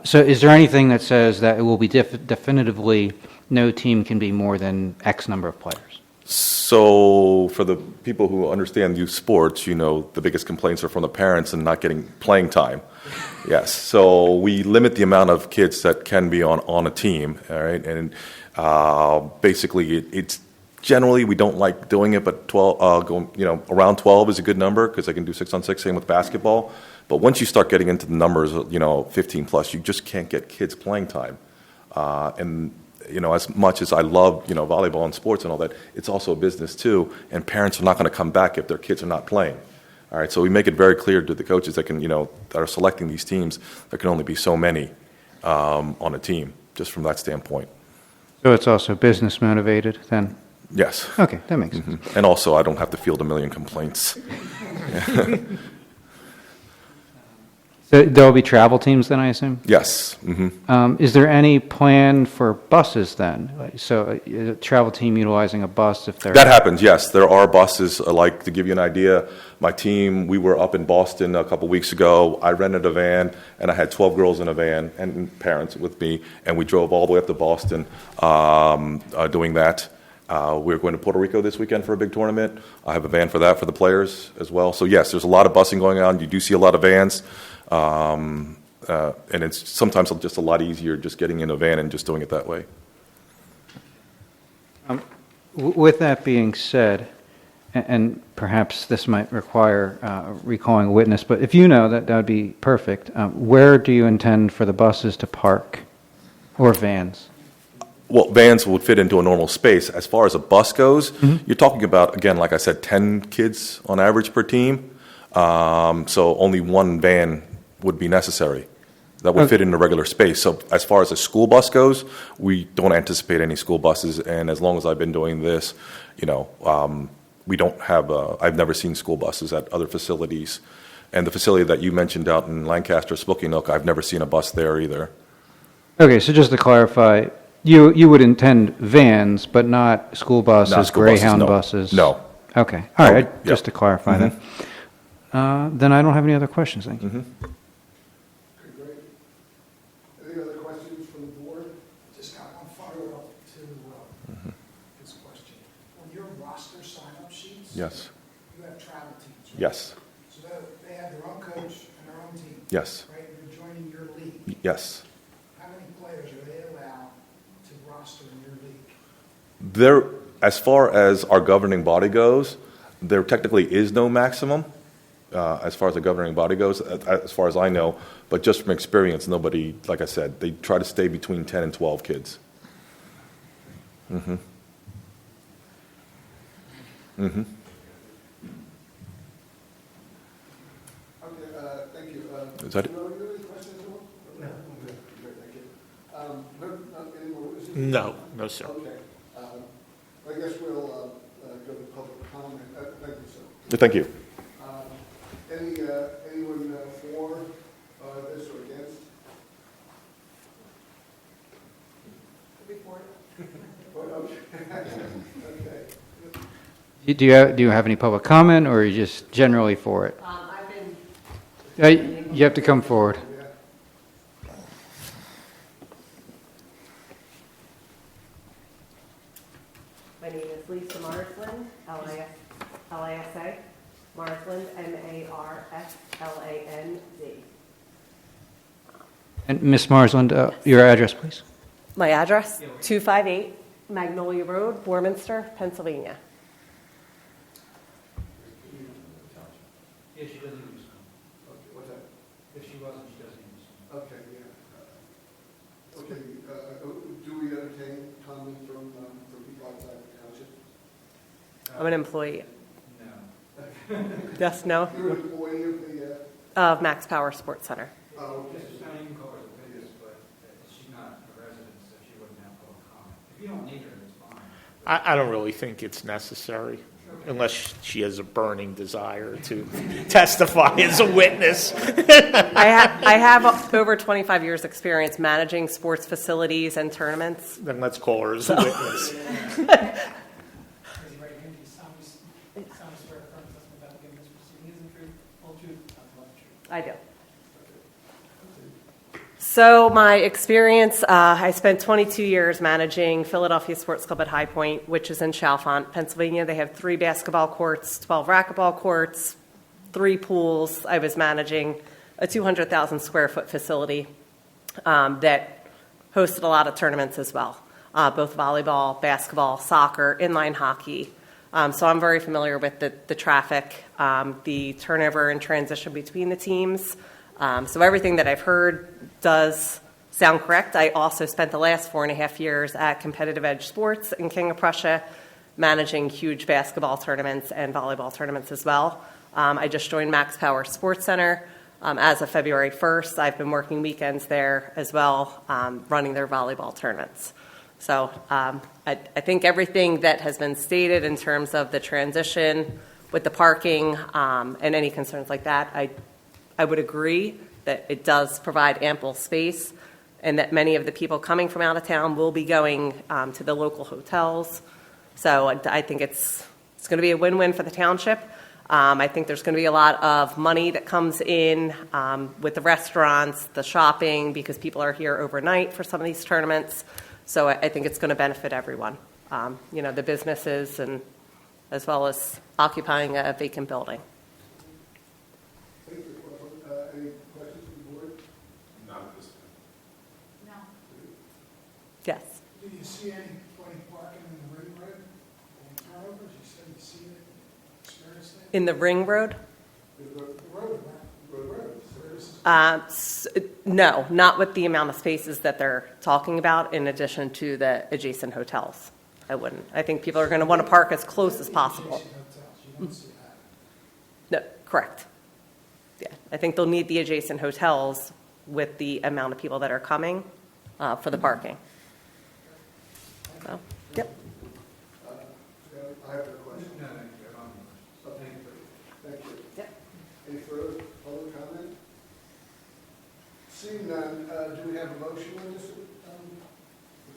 So is there anything that says that it will be definitively no team can be more than X number of players? So for the people who understand youth sports, the biggest complaints are from the parents and not getting playing time. Yes. So we limit the amount of kids that can be on a team. All right. And basically, it's generally we don't like doing it, but 12, around 12 is a good number because I can do 6-on-6. Same with basketball. But once you start getting into the numbers, 15 plus, you just can't get kids playing time. And as much as I love, volleyball and sports and all that, it's also a business too, and parents are not going to come back if their kids are not playing. All right, so we make it very clear to the coaches that that are selecting these teams, there can only be so many on a team, just from that standpoint. So it's also business motivated then? Yes. Okay, that makes sense. And also, I don't have to field a million complaints. So there'll be travel teams then, I assume? Yes. Is there any plan for buses then? So a travel team utilizing a bus if they're... That happens, yes. There are buses. Like, to give you an idea, my team, we were up in Boston a couple weeks ago. I rented a van, and I had 12 girls in a van and parents with me, and we drove all the way up to Boston doing that. We're going to Puerto Rico this weekend for a big tournament. I have a van for that for the players as well. So, yes, there's a lot of busing going on. You do see a lot of vans. And it's sometimes just a lot easier just getting in a van and just doing it that way. With that being said, and perhaps this might require recalling a witness, but if you know, that would be perfect. Where do you intend for the buses to park, or vans? Well, vans would fit into a normal space. As far as a bus goes, you're talking about, again, like I said, 10 kids on average per team. So only one van would be necessary. That would fit in a regular space. So as far as a school bus goes, we don't anticipate any school buses. And as long as I've been doing this, we don't have, I've never seen school buses at other facilities. And the facility that you mentioned out in Lancaster, Spokane, I've never seen a bus there either. Okay, so just to clarify, you would intend vans, but not school buses, Not school buses, Greyhound no. buses? No. Okay, all right, Yep. just to clarify that. Then I don't have any other questions, thank you. Okay, great. Any other questions from the board? Just got one follow-up to his question. On your roster sign-up sheets, Yes. you have travel teams, right? Yes. So they have their own coach and their own team, Yes. right? You're joining your league. Yes. How many players are they allowed to roster in your league? There, as far as our governing body goes, there technically is no maximum. As far as the governing body goes, as far as I know, but just from experience, nobody, like I said, they try to stay between 10 and 12 kids. Okay, thank you. Is that it? Do you have any questions at all? No. Okay, great, thank you. Not any more witnesses? No, sir. Okay. I guess we'll go to public comment. Thank you, sir. Thank you. Anyone for this or against? Okay. Do you have any public comment, or are you just generally for it? You have to come forward. My name is Lisa Marsland, L-I-S-A, Marsland, M-A-R-S-L-A-N-D. And Ms. Marsland, your address, please. My address, 258 Magnolia Road, Warminster, Pennsylvania. If she doesn't use them. What's that? If she wasn't, she doesn't use them. Okay, yeah. Okay, do we entertain comment from people outside the township? I'm an employee. No. Yes, no? You're an employee of the, Of Max Power Sports Center. okay. Mr. Stein, you can call her the witness, but she's not a resident, so she wouldn't have public comment. If you don't need her, it's fine. I don't really think it's necessary, unless she has a burning desire to testify as a witness. I have over 25 years' experience managing sports facilities and tournaments. Then let's call her as a witness. Is he right here? Do you solemnly swear affirm the testimony about giving this proceeding is the truth, whole truth, nothing but the truth? I do. So my experience, I spent 22 years managing Philadelphia Sports Club at High Point, which is in Chalfont, Pennsylvania. They have 3 basketball courts, 12 racquetball courts, 3 pools. I was managing a 200,000 square foot facility that hosted a lot of tournaments as well, both volleyball, basketball, soccer, inline hockey, So I'm very familiar with the traffic, the turnover and transition between the teams. So everything that I've heard does sound correct. I also spent the last 4.5 years at Competitive Edge Sports in King of Prussia, managing huge basketball tournaments and volleyball tournaments as well. I just joined Max Power Sports Center as of February 1st. I've been working weekends there as well, running their volleyball tournaments. So I think everything that has been stated in terms of the transition with the parking and any concerns like that, I would agree that it does provide ample space and that many of the people coming from out of town will be going to the local hotels. So I think it's going to be a win-win for the township. I think there's going to be a lot of money that comes in with the restaurants, the shopping, because people are here overnight for some of these tournaments. So I think it's going to benefit everyone, the businesses and as well as occupying a vacant building. Thank you. Any questions from the board? Not at this time. No. Yes. Do you see anybody parking in the ring road? Any turnovers? You said you see it, experienced it? In the Ring Road? The road, No, not with the amount of spaces that they're talking about in addition to the adjacent hotels. I wouldn't. I think people are going to want to park as close as possible. You don't see that. No, correct. Yeah, I think they'll need the adjacent hotels with the amount of people that are coming for the parking. So, yep. I have a question. No, thank you. Yep. Any further public comment? Seeing none, do we have a motion on this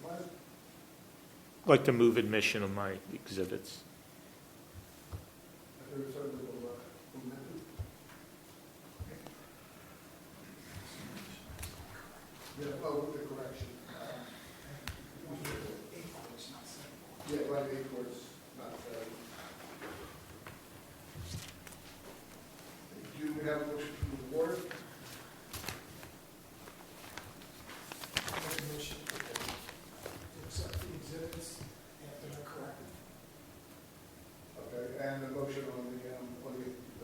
request? I'd like to move admission of my exhibits. There is a little amendment. Yeah, with the correction. Yeah, right, 8 courts, not 7. Do we have a motion from the board? Make a motion to accept the exhibits after they're corrected. Okay, and a motion on the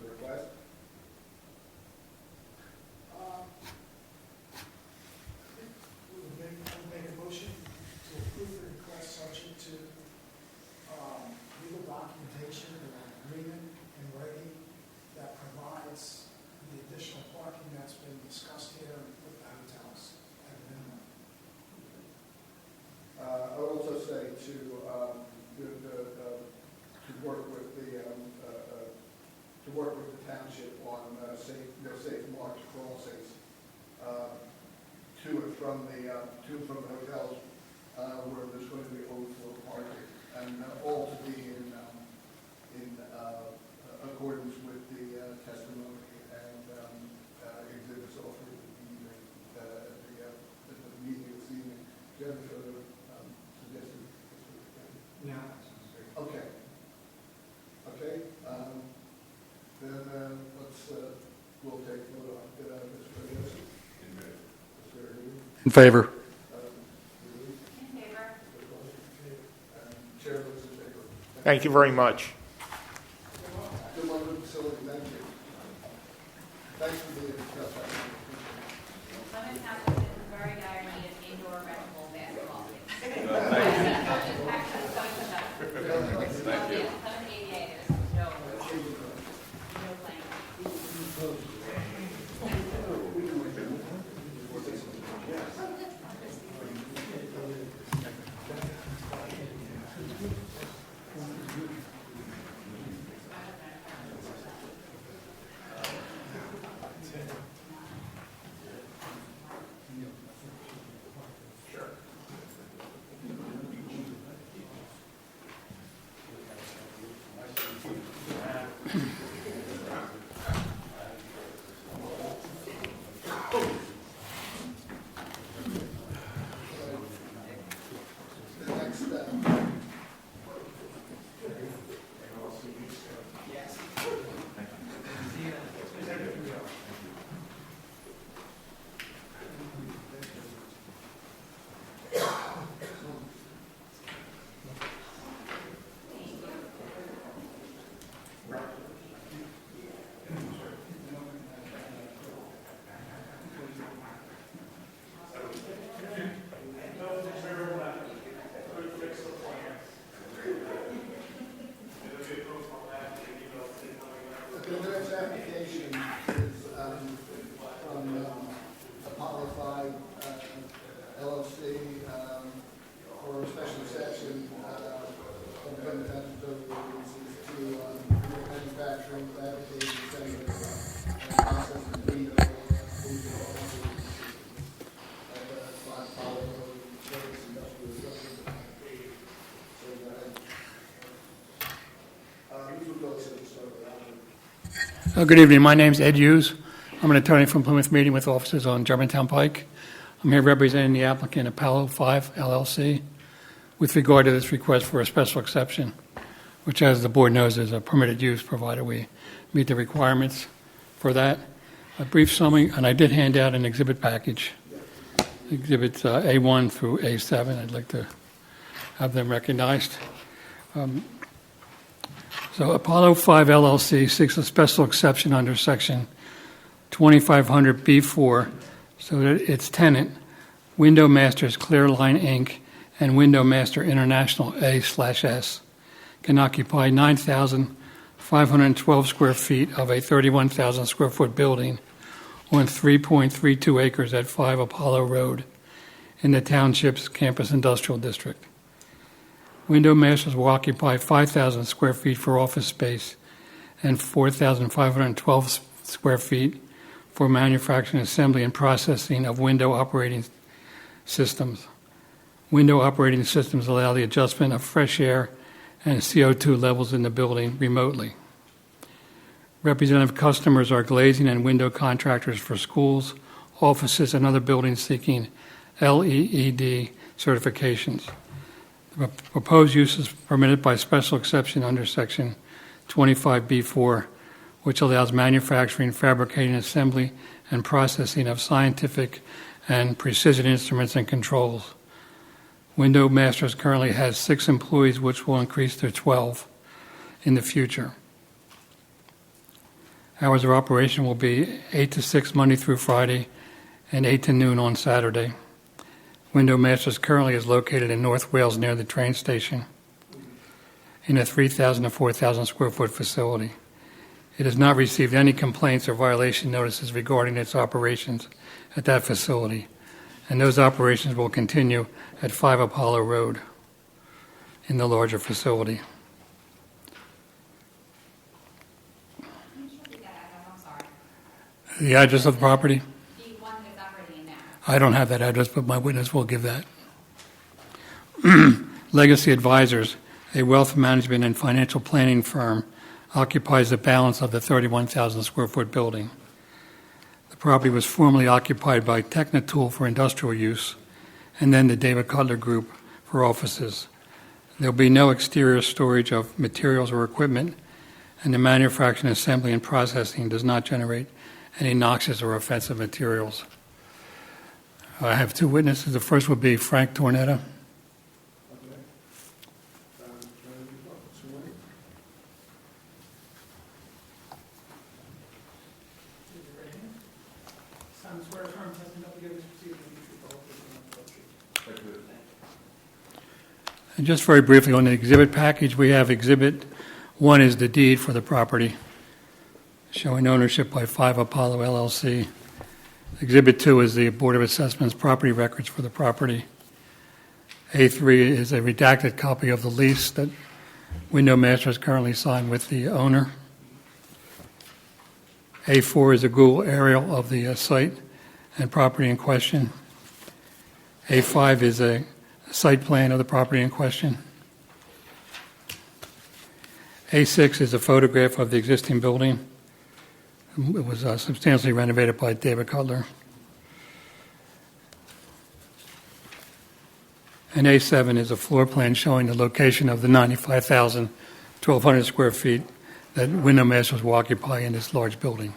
request? We'll make a motion to approve the request subject to legal documentation or an agreement in writing that provides the additional parking that's been discussed here with the hotels at a minimum. I would also say to work with the township on safe march crossings to and from the hotels where there's going to be overflow parking, and all to be in accordance with the testimony and exhibits offered at the meeting this evening. Jennifer suggested. No. Okay. Okay. Then we'll take vote on Mr. Ferguson. In favor. In favor? Chair votes in favor. Thank you very much. Good luck with the facility. Thank you. Thanks for being here. Lemon Township is in very dire need of indoor rec ball basketball. Actually, so it's better. Thank you. 788, there's no plan. for a special exception, from the Pennsylvania agencies to manufacturing, fabricating, assembly, and processing meat, food, Good evening. My name's Ed Hughes. I'm an attorney from Plymouth Meeting with offices on Germantown Pike. I'm here representing the applicant Apollo 5 LLC with regard to this request for a special exception, which, as the board knows, is a permitted use provided we meet the requirements for that. A brief summary, and I did hand out an exhibit package, exhibits A1 through A7. I'd like to have them recognized. So Apollo 5 LLC seeks a special exception under Section 2500B4 so that its tenant, Window Masters Clearline Inc. and Window Master International A/S, can occupy 9,512 square feet of a 31,000 square foot building on 3.32 acres at 5 Apollo Road in the township's campus industrial district. Window Masters will occupy 5,000 square feet for office space and 4,512 square feet for manufacturing, assembly, and processing of window operating systems. Window operating systems allow the adjustment of fresh air and CO2 levels in the building remotely. Representative customers are glazing and window contractors for schools, offices, and other buildings seeking LEED certifications. The proposed use is permitted by special exception under Section 25B4, which allows manufacturing, fabricating, assembly, and processing of scientific and precision instruments and controls. Window Masters currently has 6 employees, which will increase to 12 in the future. Hours of operation will be 8 to 6 Monday through Friday and 8 to noon on Saturday. Window Masters currently is located in North Wales near the train station in a 3,000 to 4,000 square foot facility. It has not received any complaints or violation notices regarding its operations at that facility, and those operations will continue at 5 Apollo Road in the larger facility. Can you just repeat that address? I'm sorry. The address of the property? The one that's operating in there. I don't have that address, but my witness will give that. Legacy Advisors, a wealth management and financial planning firm, occupies the balance of the 31,000 square foot building. The property was formerly occupied by Technitool for industrial use, and then the David Cutler Group for offices. There will be no exterior storage of materials or equipment, and the manufacturing, assembly, and processing does not generate any noxious or offensive materials. I have 2 witnesses. The first would be Frank Tornetta. And just very briefly on the exhibit package, we have Exhibit 1 is the deed for the property, showing ownership by 5 Apollo LLC. Exhibit 2 is the Board of Assessments property records for the property. A3 is a redacted copy of the lease that Window Masters currently signed with the owner. A4 is a Google aerial of the site and property in question. A5 is a site plan of the property in question. A6 is a photograph of the existing building. It was substantially renovated by David Cutler. And A7 is a floor plan showing the location of the 95,1,200 square feet that Window Masters will occupy in this large building.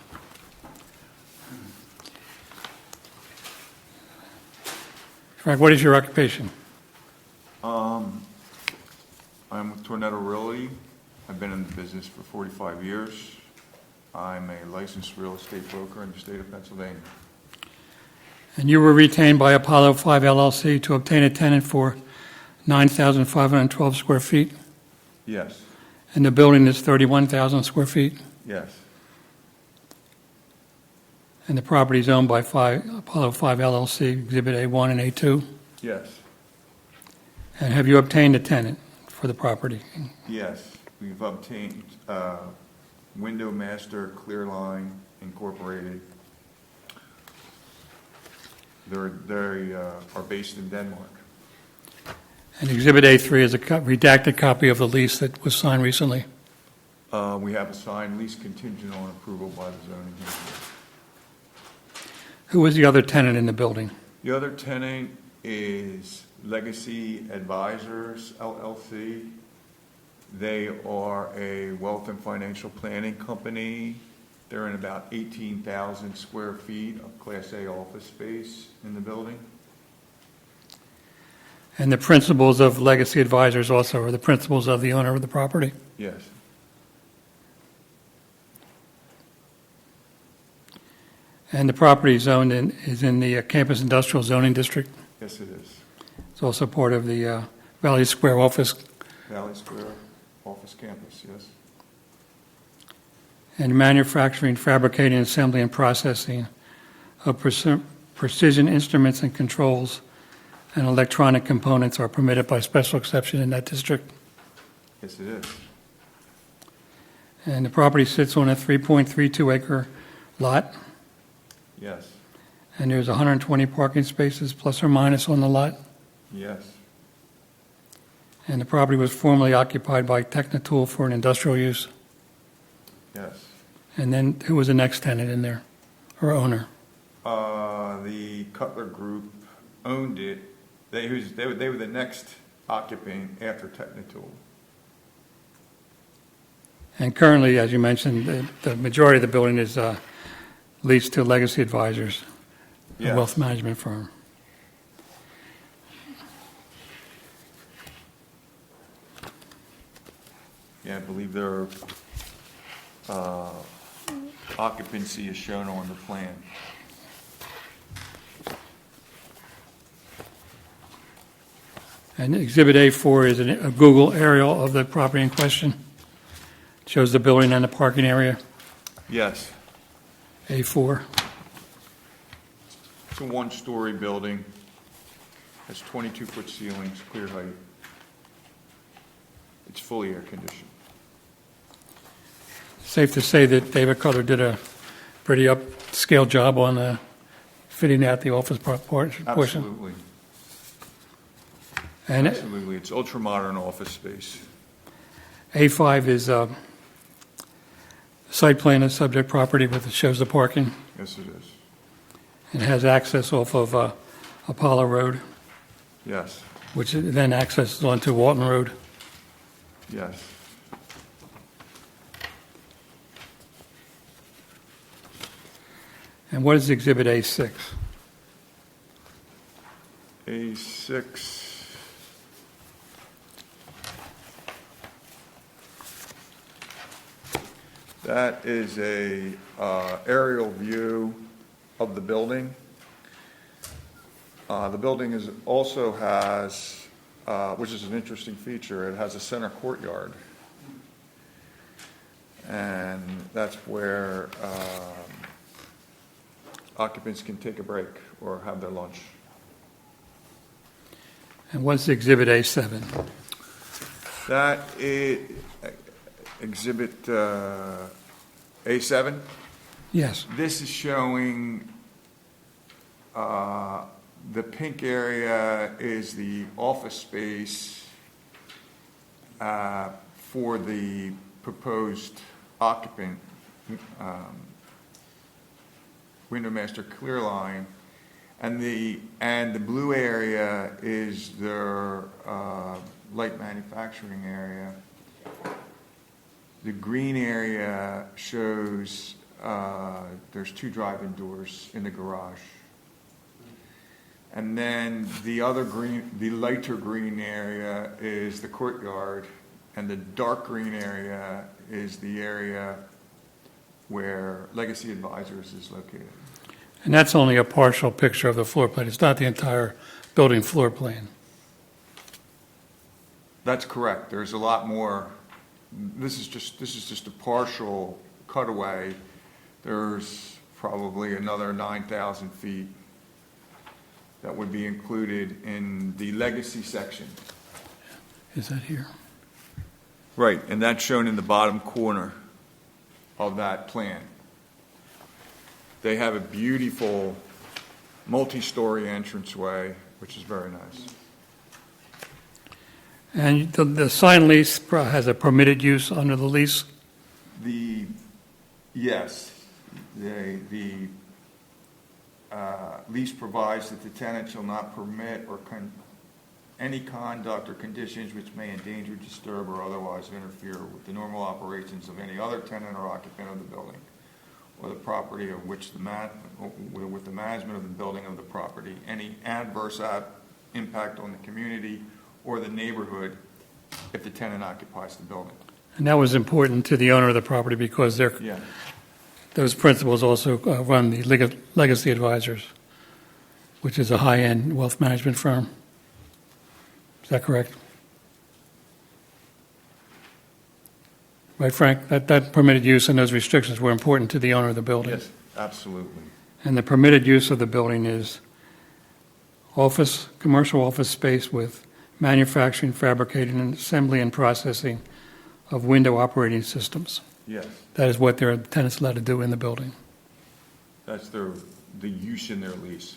Frank, what is your occupation? I'm with Tornado Realty. I've been in the business for 45 years. I'm a licensed real estate broker in the state of Pennsylvania. And you were retained by Apollo 5 LLC to obtain a tenant for 9,512 square feet? Yes. And the building is 31,000 square feet? Yes. And the property is owned by Apollo 5 LLC, Exhibit A1 and A2? Yes, And have you obtained a tenant for the property? yes. We've obtained Window Master Clearline Incorporated. They are based in Denmark. And Exhibit A3 is a redacted copy of the lease that was signed recently. We have a signed lease contingent on approval by the zoning commission. Who was the other tenant in the building? The other tenant is Legacy Advisors LLC. They are a wealth and financial planning company. They're in about 18,000 square feet of Class A office space in the building. And the principals of Legacy Advisors also are the principals of the owner of the property? Yes, And the property zoned is in the Campus Industrial Zoning District? yes it is. It's also part of the Valley Square office. Valley Square office campus, yes. And manufacturing, fabricating, assembly, and processing of precision instruments and controls and electronic components are permitted by special exception in that district. Yes it is. And the property sits on a 3.32 acre lot, Yes, and there's 120 parking spaces plus or minus on the lot. yes, And the property was formerly occupied by Technitool for an industrial use. yes. And then who was the next tenant in there, or owner? The Cutler Group owned it. They were the next occupant after Technitool. And currently, as you mentioned, the majority of the building is leased to Legacy Advisors, a Yes. wealth management firm. Yeah, I believe their occupancy is shown on the plan. And Exhibit A4 is a Google aerial of the property in question. Shows the building and the parking area. Yes, A4. it's a one-story building. Has 22-foot ceilings, clear height. It's fully air-conditioned. Safe to say that David Cutler did a pretty upscale job on fitting out the office portion. Absolutely, And absolutely. It's ultra-modern office space. A5 is site plan of subject property, but it shows the parking. Yes, it is. It has access off of Apollo Road, Yes, which then accesses onto Walton Road. yes. And what is Exhibit A6? A6. That is a aerial view of the building. The building also has, which is an interesting feature, it has a center courtyard. And that's where occupants can take a break or have their lunch. And what's Exhibit A7? That is Exhibit A7. Yes. This is showing the pink area is the office space for the proposed occupant, Window Master Clearline, and the blue area is their light manufacturing area. The green area shows there's 2 drive-in doors in the garage. And then the lighter green area is the courtyard, and the dark green area is the area where Legacy Advisors is located. And that's only a partial picture of the floor plan. It's not the entire building floor plan. That's correct. There's a lot more. This is just a partial cutaway. There's probably another 9,000 feet that would be included in the legacy section. Is that here? Right, and that's shown in the bottom corner of that plan. They have a beautiful multi-story entranceway, which is very nice. And the sign lease has a permitted use under the lease? Yes, the lease provides that the tenant shall not permit or any conduct or conditions which may endanger, disturb, or otherwise interfere with the normal operations of any other tenant or occupant of the building, or the property of which with the management of the building of the property, any adverse impact on the community or the neighborhood if the tenant occupies the building. And that was important to the owner of the property because Yeah. those principals also run the Legacy Advisors, which is a high-end wealth management firm. Is that correct? Right, Frank? That permitted use and those restrictions were important to the owner of the building. Yes, absolutely. And the permitted use of the building is office, commercial office space with manufacturing, fabricating, and assembly and processing of window operating systems. Yes, That is what their tenants allowed to do in the building. that's the use in their lease.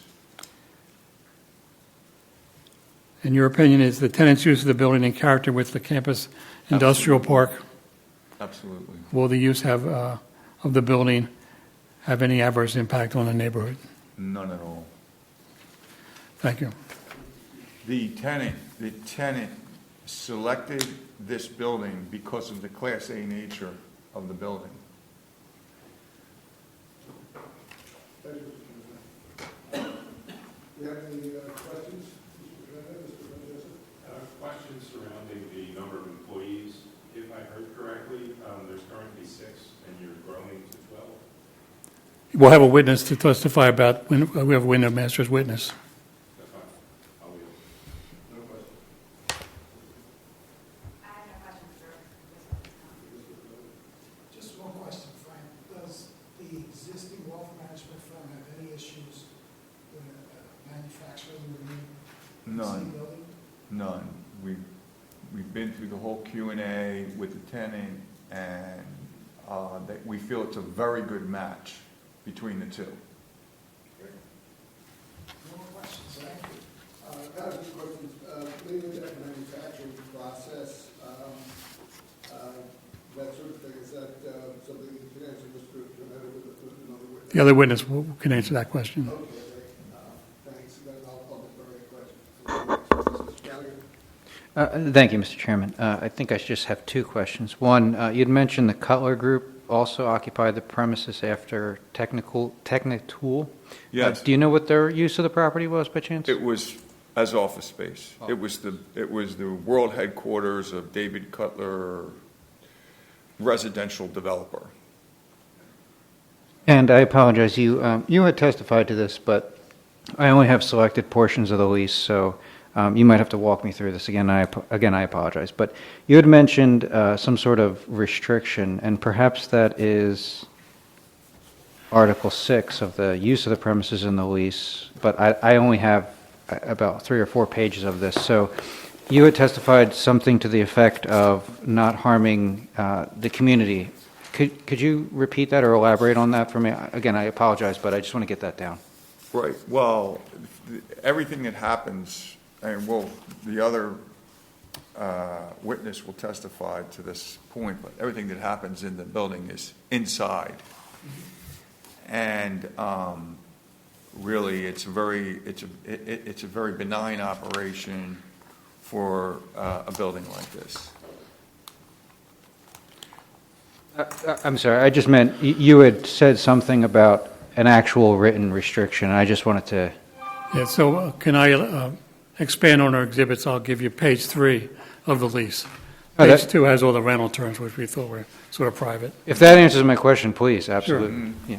And your opinion is the tenant's use of the building in character with the campus industrial park, Absolutely. will the use of the building have any adverse impact on the neighborhood? None at all. Thank you. The tenant selected this building because of the Class A nature of the building. Thank you, Mr. President. Do you have any questions, Mr. President, Mr. Francesa? Questions surrounding the number of employees. If I heard correctly, there's currently 6 and you're growing to 12. We'll have a witness to testify about, we have a window master's witness. That's fine. I'll wait. No question. I have no questions, sir. Just one question, Frank. Does the existing wealth management firm have any issues with manufacturing the new None. building? None. We've been through the whole Q&A with the tenant, and that we feel it's a very good match between the two. No more questions, thank you. I have two questions. Leading to that manufacturing process, that sort of thing, is that something you can answer, Mr. Janetta, with another witness? The other witness can answer that question. Okay, great. Thanks. Then I'll defer any questions. Mr. Gallagher? Thank you, Mr. Chairman. I think I just have two questions. One, you'd mentioned the Cutler Group also occupied the premises after Technitool. Yes. Do you know what their use of the property was by chance? It was as office space. Oh. It was the world headquarters of David Cutler, residential developer. And I apologize, you had testified to this, but I only have selected portions of the lease, so you might have to walk me through this again. I apologize. But you had mentioned some sort of restriction, and perhaps that is Article 6 of the use of the premises in the lease, but I only have about 3 or 4 pages of this. So you had testified something to the effect of not harming the community. Could you repeat that or elaborate on that for me? Again, I apologize, but I just want to get that down. Right. Well, everything that happens, and the other witness will testify to this point, but everything that happens in the building is inside. And really, it's a very benign operation for a building like this. I'm sorry, I just meant, you had said something about an actual written restriction, and I just wanted to... Yeah, so can I expand on our exhibits? I'll give you page 3 of the lease. Oh, Page that- 2 has all the rental terms, which we thought were sort of private. If that answers my question, please, absolutely. Mm-hmm. Yeah.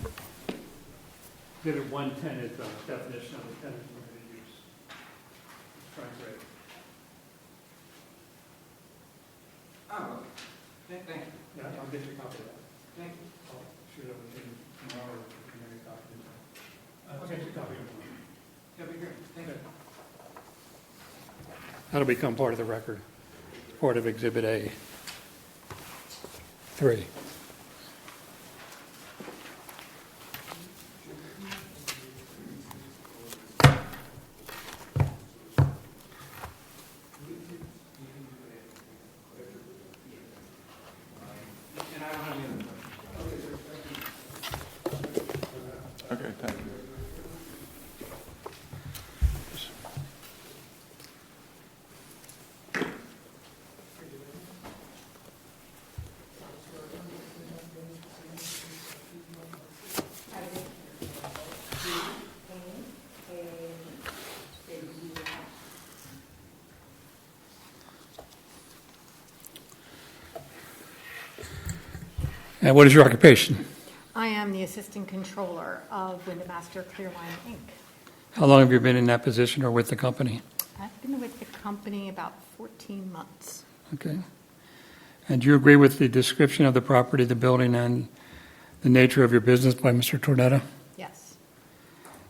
Exhibit 110 is the definition of the tenant permitted use. Frank read. Oh, thank you. Yeah, I'll get you a copy of that. Thank you. I'll shoot it with you tomorrow. If you can make a copy. I'll get you a copy of it. That'd be great. Thank you. That'll become part of the record, part of Exhibit A. 3. Okay, thank you. And what is your occupation? I am the Assistant Controller of Windowmaster Clearline, Inc. How long have you been in that position or with the company? I've been with the company about 14 months. Okay. And do you agree with the description of the property, the building, and the nature of your business by Mr. Tornetta? Yes.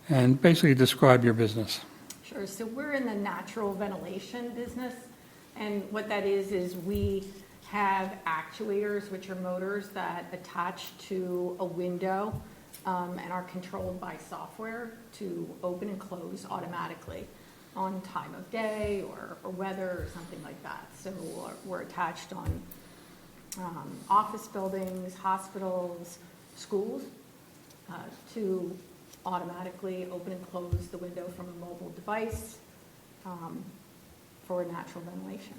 And basically describe your business. Sure. So we're in the natural ventilation business. And what that is we have actuators, which are motors that attach to a window and are controlled by software to open and close automatically on time of day or weather or something like that. So we're attached on office buildings, hospitals, schools to automatically open and close the window from a mobile device for natural ventilation.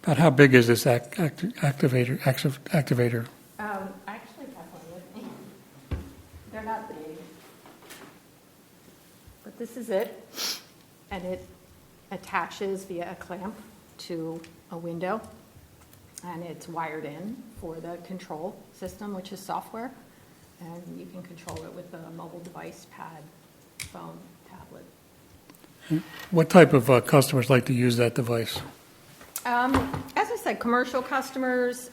About how big is this activator? Actually, definitely with me. They're not big. But this is it. And it attaches via a clamp to a window. And it's wired in for the control system, which is software. And you can control it with a mobile device, pad, phone, tablet. What type of customers like to use that device? As I said, commercial customers,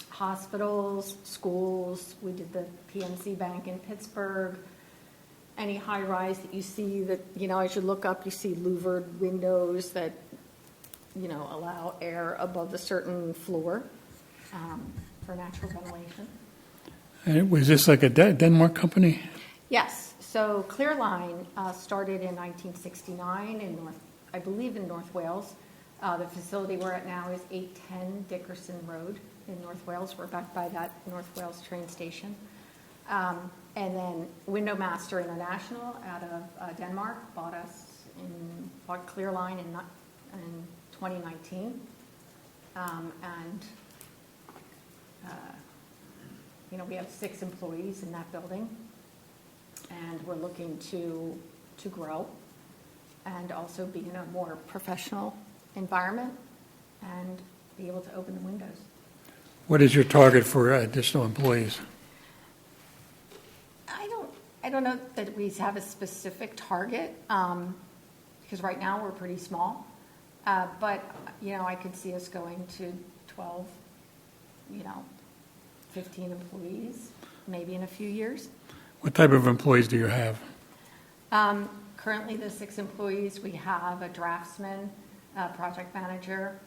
hospitals, schools. We did the PNC Bank in Pittsburgh. Any high rise that you see that, as you look up, you see louvered windows that, allow air above a certain floor for natural ventilation. And was this like a Denmark company? Yes. So Clearline started in 1969 I believe in North Wales. The facility we're at now is 810 Dickerson Road in North Wales. We're back by that North Wales train station. And then Windowmaster International out of Denmark bought Clearline in 2019. We have 6 employees in that building, and we're looking to grow and also be in a more professional environment and be able to open the windows. What is your target for additional employees? I don't know that we have a specific target because right now we're pretty small. But I could see us going to 12, 15 employees, maybe in a few years. What type of employees do you have? Currently, the 6 employees, we have a draftsman, a project manager,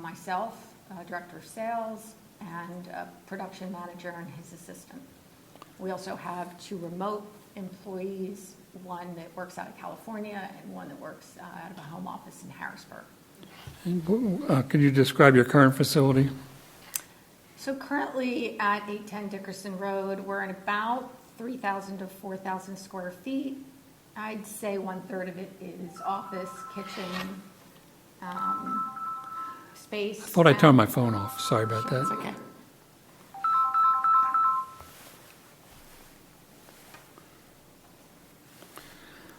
myself, director of sales, and a production manager and his assistant. We also have 2 remote employees, one that works out of California and one that works out of a home office in Harrisburg. And, could you describe your current facility? So currently at 810 Dickerson Road, we're in about 3,000 to 4,000 square feet. I'd say 1/3 of it is office, kitchen, space. I thought I turned my phone off. Sorry about that. It's okay.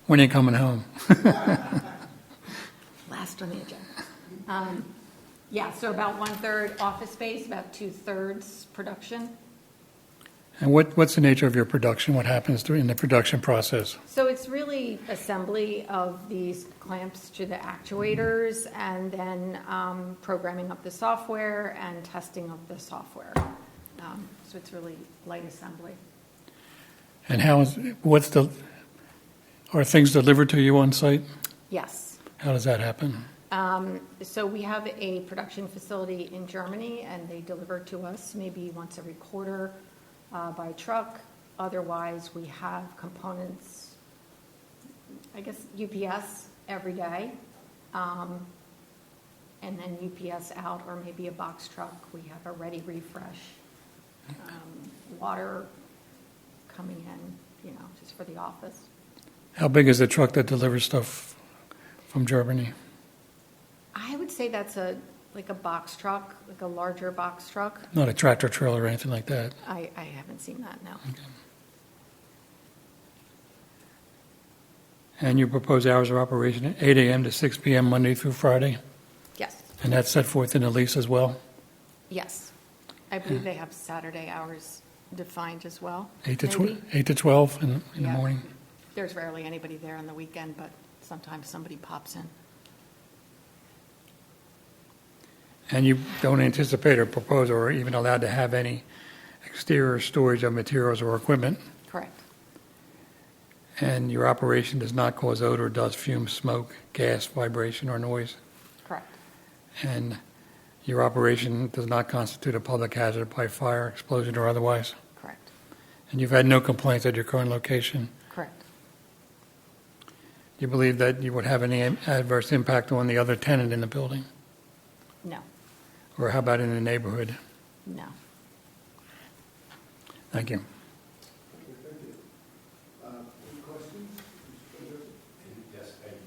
When are you coming home? Last on the agenda. So about 1/3 office space, about 2/3 production. And what's the nature of your production? What happens in the production process? So it's really assembly of these clamps to the actuators and then programming of the software and testing of the software. So it's really light assembly. And are things delivered to you on site? Yes. How does that happen? So we have a production facility in Germany, and they deliver to us maybe once every quarter by truck. Otherwise, we have components, I guess UPS every day, and then UPS out, or maybe a box truck. We have a Ready Refresh, water coming in, just for the office. How big is the truck that delivers stuff from Germany? I would say that's like a box truck, like a larger box truck. Not a tractor trailer or anything like that? I haven't seen that, no. And you propose hours of operation at 8 a.m. to 6 p.m. Monday through Friday? Yes, And that's set forth in the lease as well? yes. I believe they have Saturday hours defined as well. 8 to maybe. 8 to 12 in the Yeah. morning? There's rarely anybody there on the weekend, but sometimes somebody pops in. And you don't anticipate or propose or even allowed to have any exterior storage of materials or equipment? Correct. And your operation does not cause odor, dust, fumes, smoke, gas, vibration, or noise? Correct. And your operation does not constitute a public hazard by fire, explosion, or otherwise? Correct. And you've had no complaints at your current location? Correct. Do you believe that you would have any adverse impact on the other tenant in the building? No, Or how about in the neighborhood? no. Thank you. Okay, thank you. Any questions? Yes, thank you.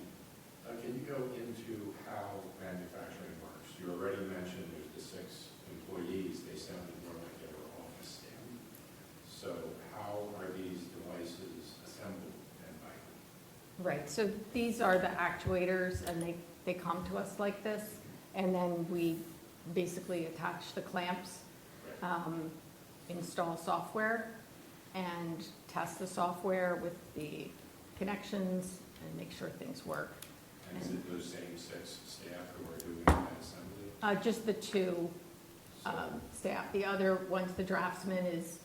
Can you go into how manufacturing works? You already mentioned there's the 6 employees. They sounded more like they were office staff. So how are these devices assembled and by who? Right, so these are the actuators, and they come to us like this, and then we basically attach the clamps, install software, and test the software with the connections and make sure things work. And is it those same 6 staff who are doing that assembly? Just the 2 staff. The other, once the draftsman is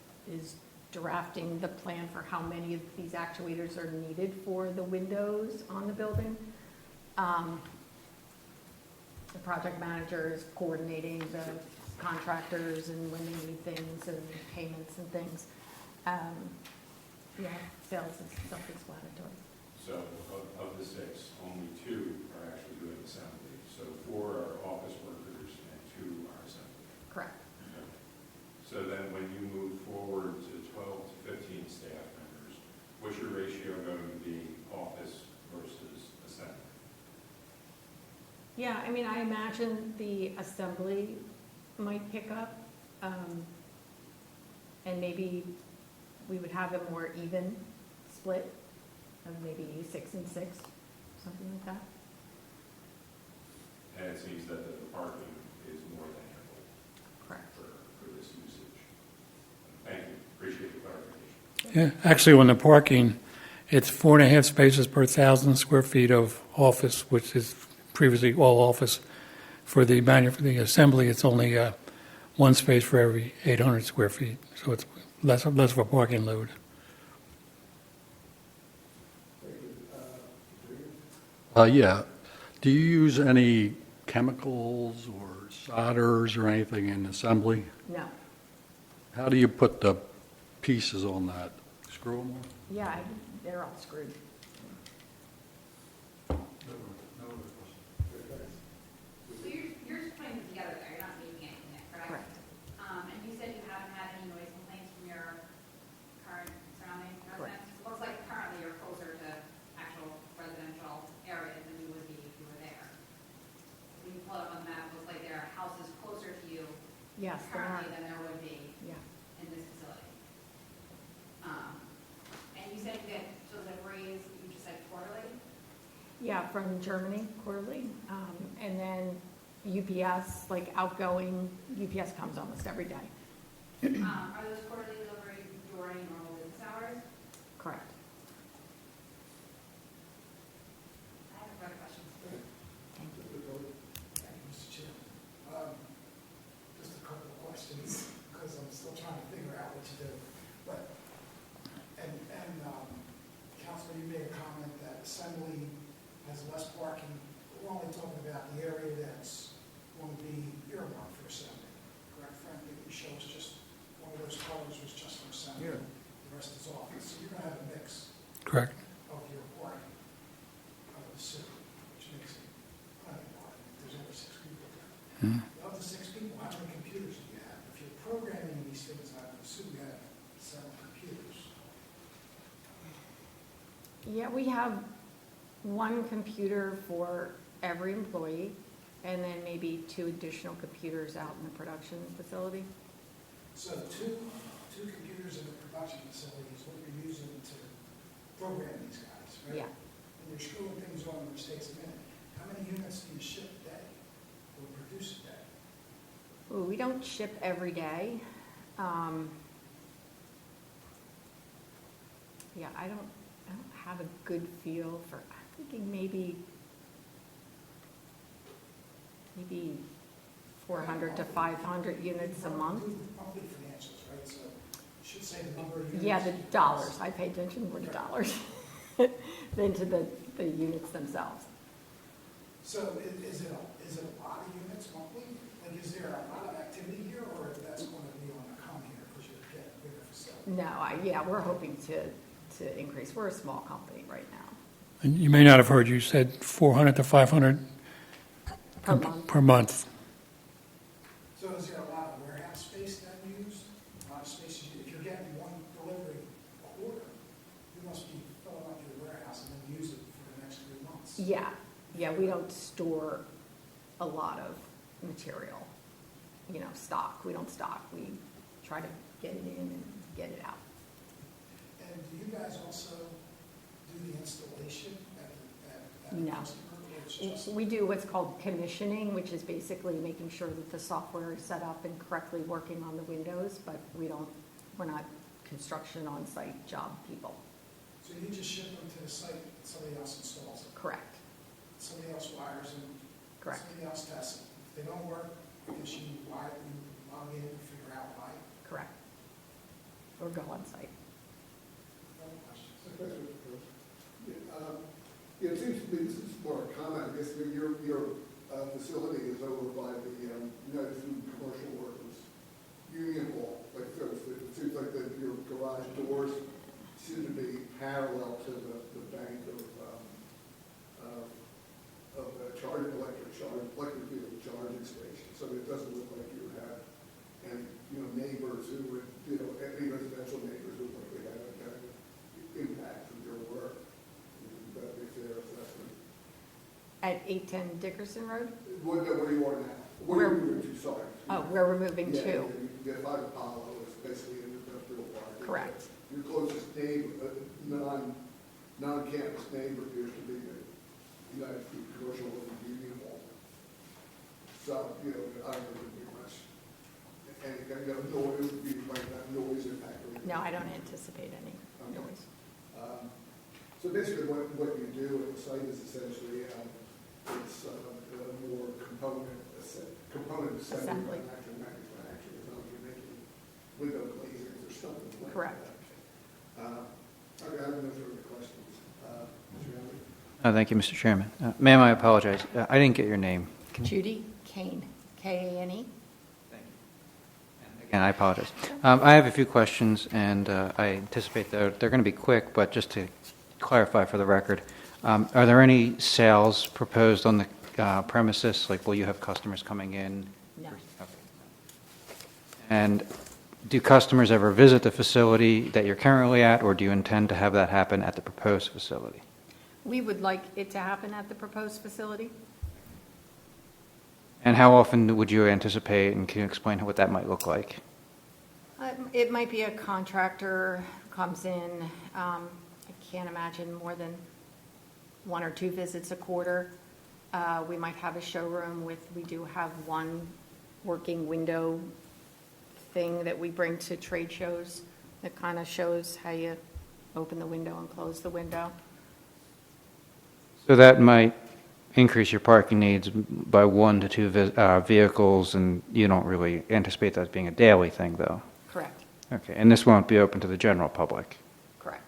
drafting the plan for how many of these actuators are needed for the windows on the building, the project manager is coordinating the contractors and when they need things and payments and things. Yeah, sales is self-explanatory. So of the 6, only 2 are actually doing assembly. So 4 are office workers and 2 are assembly. Correct. So then when you move forward to 12 to 15 staff members, what's your ratio going to be office versus assembly? Yeah, I mean, I imagine the assembly might pick up, and maybe we would have a more even split of maybe 6 and 6, something like that. And it seems that the parking is more than ample Correct. for this usage. Thank you. Appreciate the clarification. Yeah, actually, on the parking, it's 4.5 spaces per 1,000 square feet of office, which is previously all office. For the assembly, it's only 1 space for every 800 square feet, so it's less of a parking load. Yeah. Do you use any chemicals or solders or anything in assembly? No. How do you put the pieces on that? Screw them on? Yeah, they're all screwed. So you're just putting them together there, you're not making anything there, correct? Correct. And you said you haven't had any noise complaints from your current surrounding residents? It looks like currently you're closer to actual residential areas than you would be if you were there. When you pull it up on the map, it looks like there are houses closer to you Yes, there are. currently than there would be Yeah. in this facility. And you said you get, so the raise, you just said quarterly? Yeah, from Germany quarterly. And then UPS, like outgoing, UPS comes almost every day. Are those quarterly deliveries during normal business hours? Correct. I have further questions. Thank you. Thank you, Mr. Chair. Just a couple of questions, because I'm still trying to figure out what to do. But, Councilman, you made a comment that assembly has less parking Of the 6 people, how many computers do you have? If you're programming these things, I would assume you have several computers. Yeah, we have one computer for every employee, and then maybe 2 additional computers out in the production facility. So two computers in the production facility is what you're using to program these guys, right? Yeah. And you're screwing things on, which takes a minute. How many units do you ship a day or produce a day? Ooh, we don't ship every day. Yeah, I don't have a good feel for, I'm thinking maybe 400 to 500 units a month. Monthly financials, right? So you should say the number of units. Yeah, the dollars. I pay attention more to dollars than to the units themselves. So is it a lot of units monthly? Like, is there a lot of activity here, or that's going to be on the come here because you're getting a bigger facility? No, yeah, we're hoping to increase. We're a small company right now. And you may not have heard, you said 400 to 500 Per month. per month. So is there a lot of warehouse space then used? A lot of space, if you're getting one delivery a quarter, you must be filling up your warehouse and then use it for the next 3 months. Yeah, we don't store a lot of material, stock. We don't stock. We try to get it in and get it out. And do you guys also do the installation at the No. customer? Or it's just- We do what's called commissioning, which is basically making sure that the software is set up and correctly working on the windows, but we're not construction on-site job people. So you just ship them to the site, and somebody else installs it? Correct, Somebody else wires them? correct, Somebody else tests it? If they don't work, I guess you log in and figure out why? correct. Or go on-site. No questions. It seems to me, this is more a comment, I guess, that your facility is over by the United Food and Commercial Workers Union Hall. Like, so it seems like that your garage doors seem to be parallel to the bank of electric vehicle charging station. So it doesn't look like you have any, neighbors who would, any residential neighbors who would likely have an impact from your work. Would that be a fair assessment? At 810 Dickerson Road? Where you are now? Where Where- you moving to, sorry. Oh, where we're moving Yeah, to. you can get by Apollo, it's basically an industrial park. Correct. Your closest neighbor, non-campus neighbor appears to be the United Food Commercial Workers Union Hall. So, I don't think there'd be much, noise, would be like that noise impact. or anything. No, I don't anticipate any noise. So basically, what you do at the site is essentially, it's more component assembly, Assembly. not actual manufacturing. It's not like you're making window glazings or something like Correct. that. Okay, I have no further questions. Mr. Henry? Thank you, Mr. Chairman. Ma'am, I apologize. I didn't get your name. Judy Kane, Kane. Again, I apologize. I have a few questions, and I anticipate they're going to be quick, but just to clarify for the record, are there any sales proposed on the premises? Like, will you have customers coming in? No. Okay. And do customers ever visit the facility that you're currently at, or do you intend to have that happen at the proposed facility? We would like it to happen at the proposed facility. And how often would you anticipate, and can you explain what that might look like? It might be a contractor who comes in. I can't imagine more than 1 or 2 visits a quarter. We might have a showroom we do have one working window thing that we bring to trade shows that kind of shows how you open the window and close the window. So that might increase your parking needs by 1 to 2 vehicles, and you don't really anticipate that being a daily thing, though? Correct, Okay, and this won't be open to the general public? correct.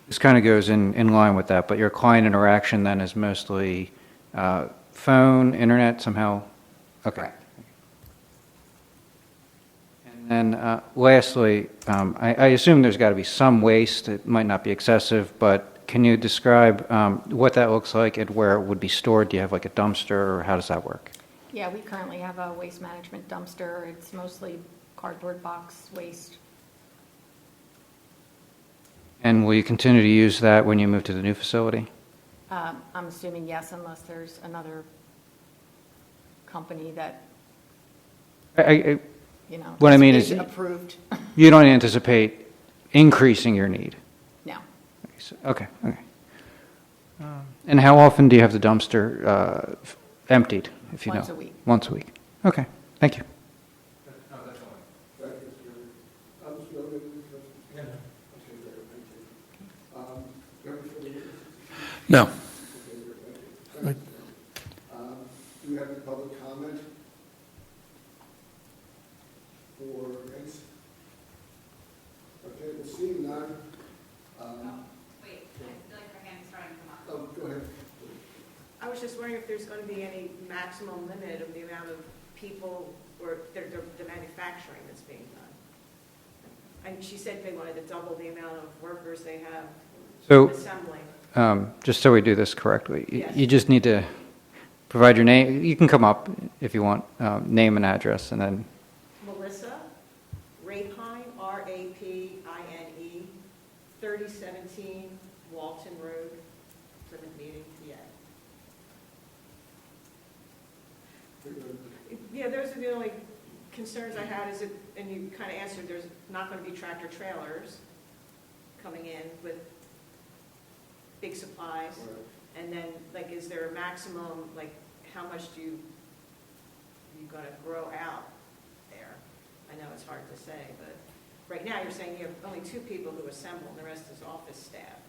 This kind of goes in line with that, but your client interaction then is mostly phone, internet, somehow? Okay. Correct. And then lastly, I assume there's got to be some waste. It might not be excessive, but can you describe what that looks like and where it would be stored? Do you have like a dumpster, or how does that work? Yeah, we currently have a waste management dumpster. It's mostly cardboard box waste. And will you continue to use that when you move to the new facility? I'm assuming yes, unless there's another company that, you know, What I mean is, approved. you don't anticipate increasing your need? No. Okay, okay. And how often do you have the dumpster emptied, if you know? Once a week. Once a week. Okay, thank you. No. Do we have any public comment? For against? Okay, we'll see none. Wait, I feel like her hand's starting to come up. Oh, go ahead. I was just wondering if there's going to be any maximum limit of the amount of people or the manufacturing that's being done. And she said they wanted to double the amount of workers they have So, assembling. just so we do this correctly, Yes. you just need to provide your name. You can come up if you want, name and address, and then, Melissa Rapine, R-A-P-I-N-E, 3017 Walton Road, Plymouth Meeting, PA. Yeah, those are the only concerns I had, is it, and you kind of answered, there's not going to be tractor trailers coming in with big supplies. And then, like, is there a maximum, like, how much do you going to grow out there? I know it's hard to say, but right now you're saying you have only 2 people who assemble and the rest is office staff.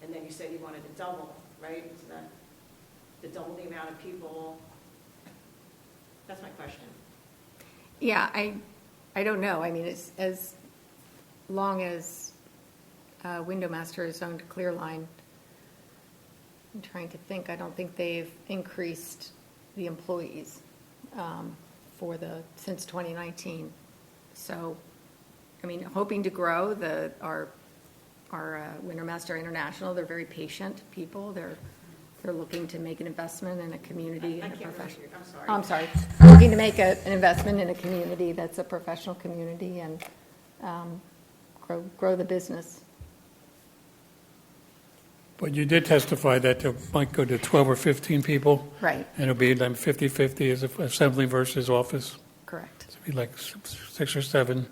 And then you said you wanted to double, right? Is that to double the amount of people? That's my question. Yeah, I don't know. I mean, it's as long as Window Master is owned Clearline. I'm trying to think. I don't think they've increased the employees since 2019. So, I mean, hoping to grow our Window Master International. They're very patient people. They're looking to make an investment in a community and a profession. I'm sorry. I'm sorry. Looking to make an investment in a community that's a professional community and grow the business. But you did testify that there might go to 12 or 15 people. Right. And it'll be like 50-50 as assembly versus office. Correct. So it'll be like 6 or 7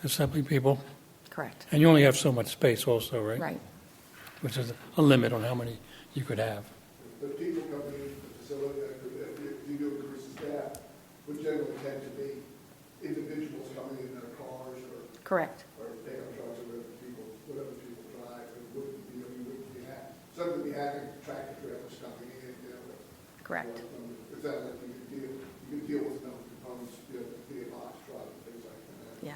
assembly people. Correct. And you only have so much space also, right? Right. Which is a limit on how many you could have. The people coming into the facility, if you do increase the staff, would generally tend to be individuals coming in their cars or Correct. pickup trucks or whatever people drive. It wouldn't be, some would be having tractor trailers coming in, Correct. Is that like you could deal with some components, be a box truck and things like that? Yeah.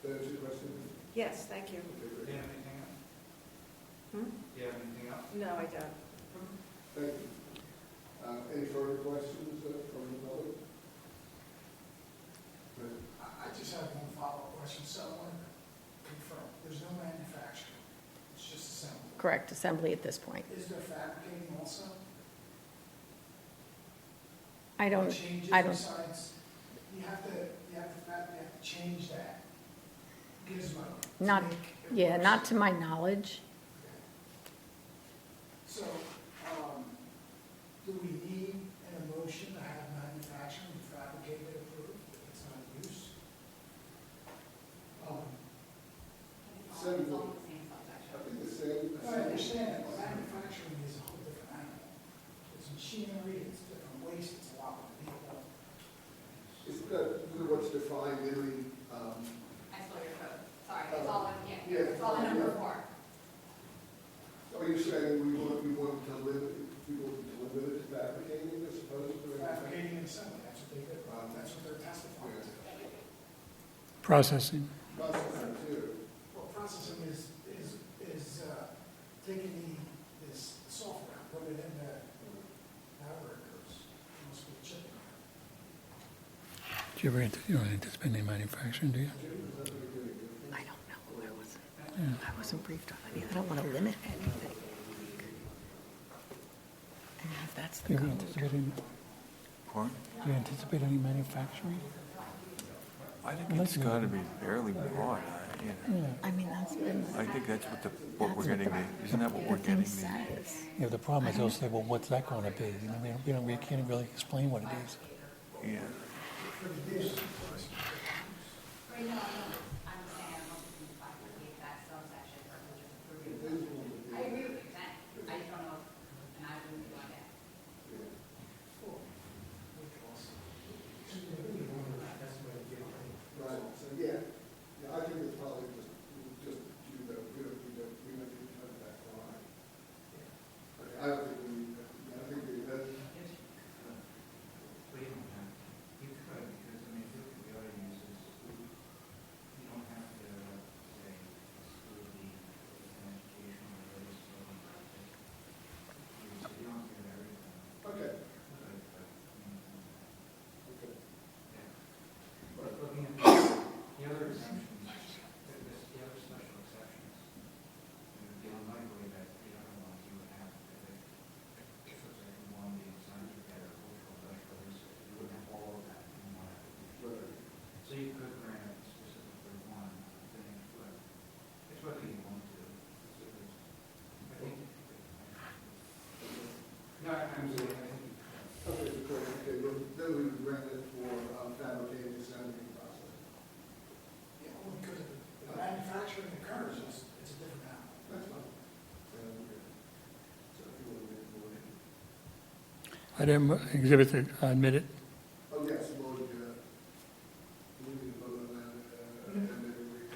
That answer your question? Yes, thank you. Okay, great. Do you have anything else? Hmm? Do you have anything else? No, I don't. Thank you. Any further questions from the public? I just have one follow-up question. So I want to confirm, there's no manufacturing, it's just assembly. Correct. Assembly at this point. Is there fabricating also? I don't. Changes besides, you have to change that gizmo. to Not. make it Yeah. work. Not to my knowledge. So, do we need an emotion to have manufacturing fabricated approved if it's not use? It's all the same subject. I think the same. I understand, but manufacturing is a whole different animal. It's machinery, it's different waste, it's a lot of people. Isn't that what's defined in the, I stole your code. Sorry, it's all in, Yeah. it's all in number 4. are you saying we want to limit it to fabricating as opposed to? Fabricating and assembly, that's what they do. That's what they're testifying to. Processing. Processing too. Well, processing is taking this software, and put it in the, however it goes, must be chipping. You don't anticipate any manufacturing, do you? I don't know. I wasn't. I wasn't briefed on any. I don't want to limit anything. And if that's the Do you code. anticipate any, Pardon? do you anticipate any manufacturing? I think it's got to be fairly broad. I mean, that's been. I think that's what we're getting. Isn't that what we're getting? Yeah, the problem is they'll say, well, what's that going to be? You know, we can't really explain what it is. Yeah. Right now, I'm saying, I'm looking to bifurcate that subsection versus just approving. I agree with what you're saying. I just don't know, and I wouldn't be doing it. Right, so yeah, I think it's probably just do the, we don't need to touch that line. I don't think we need that, I think we, that, We don't have, you could, because I mean, if you look at the other uses, you don't have to say exclude the education or those, you don't have to do everything. okay. But looking at the other exemptions, the other special exceptions, it would be unlikely that the other ones you would have, if it was like one being signed together, cultural, industrial research, you wouldn't have all of that in one application. So you could grant it specifically one thing, but it's whether you want to. I think. No, I'm saying, I think. Okay, okay, well, then we would grant it for fabricating the assembly process. Yeah, well, because the manufacturing occurs, it's a different animal. That's fine. So if you want to make the motion. Item exhibit admitted. Oh, yes, well, we need to vote on that, and then we,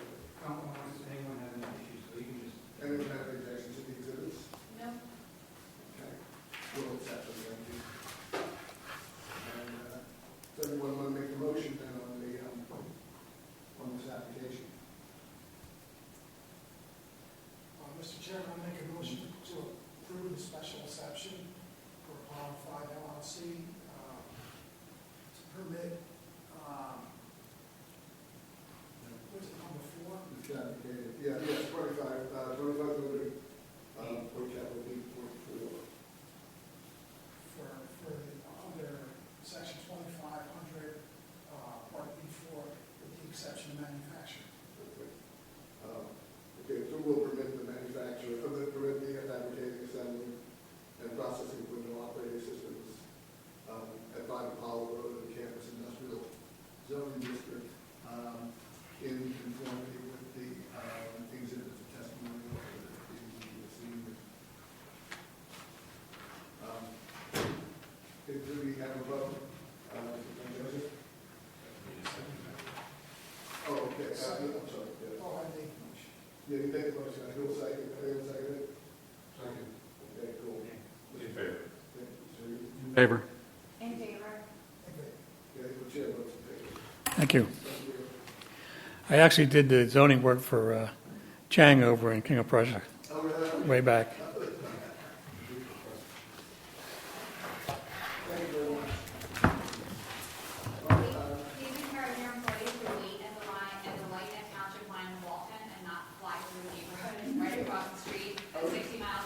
Unless anyone has any issues, so you can just. anyone have any objections to the exhibits? No. Okay, we'll accept them, thank you. And, does everyone want to make a motion then on the, on this application? Mr. Chairman, I make a motion to approve the special exception for Apollo 5 LLC to permit, what's it, number 4? It's fabricated, yeah, yes, 25 Liberty, for capital B, 44. For the, under section 2500, part B4, with the exception of manufacturing. Okay, so we'll permit the manufacture, permit the fabricating, assembly, and processing of window operating systems at 5 Apollo Road in the campus industrial zoning district in conformity with the exhibits of testimony the scene. Do we have a vote? Joseph? Oh, okay. I'm sorry. Yeah. Oh, I make a motion. Yeah, you make a motion, I will second, anyone second it? Second. Okay, cool. In favor. In favor? In favor. Okay, the chair votes in favor. Thank you. Thank you. I actually did the zoning work for Chang over in King of Prussia, Oh, really? way back. Thank you very much. Please encourage your employees to wait at the light at Township Line in Walton and not fly through the neighborhood right across the street at 60 miles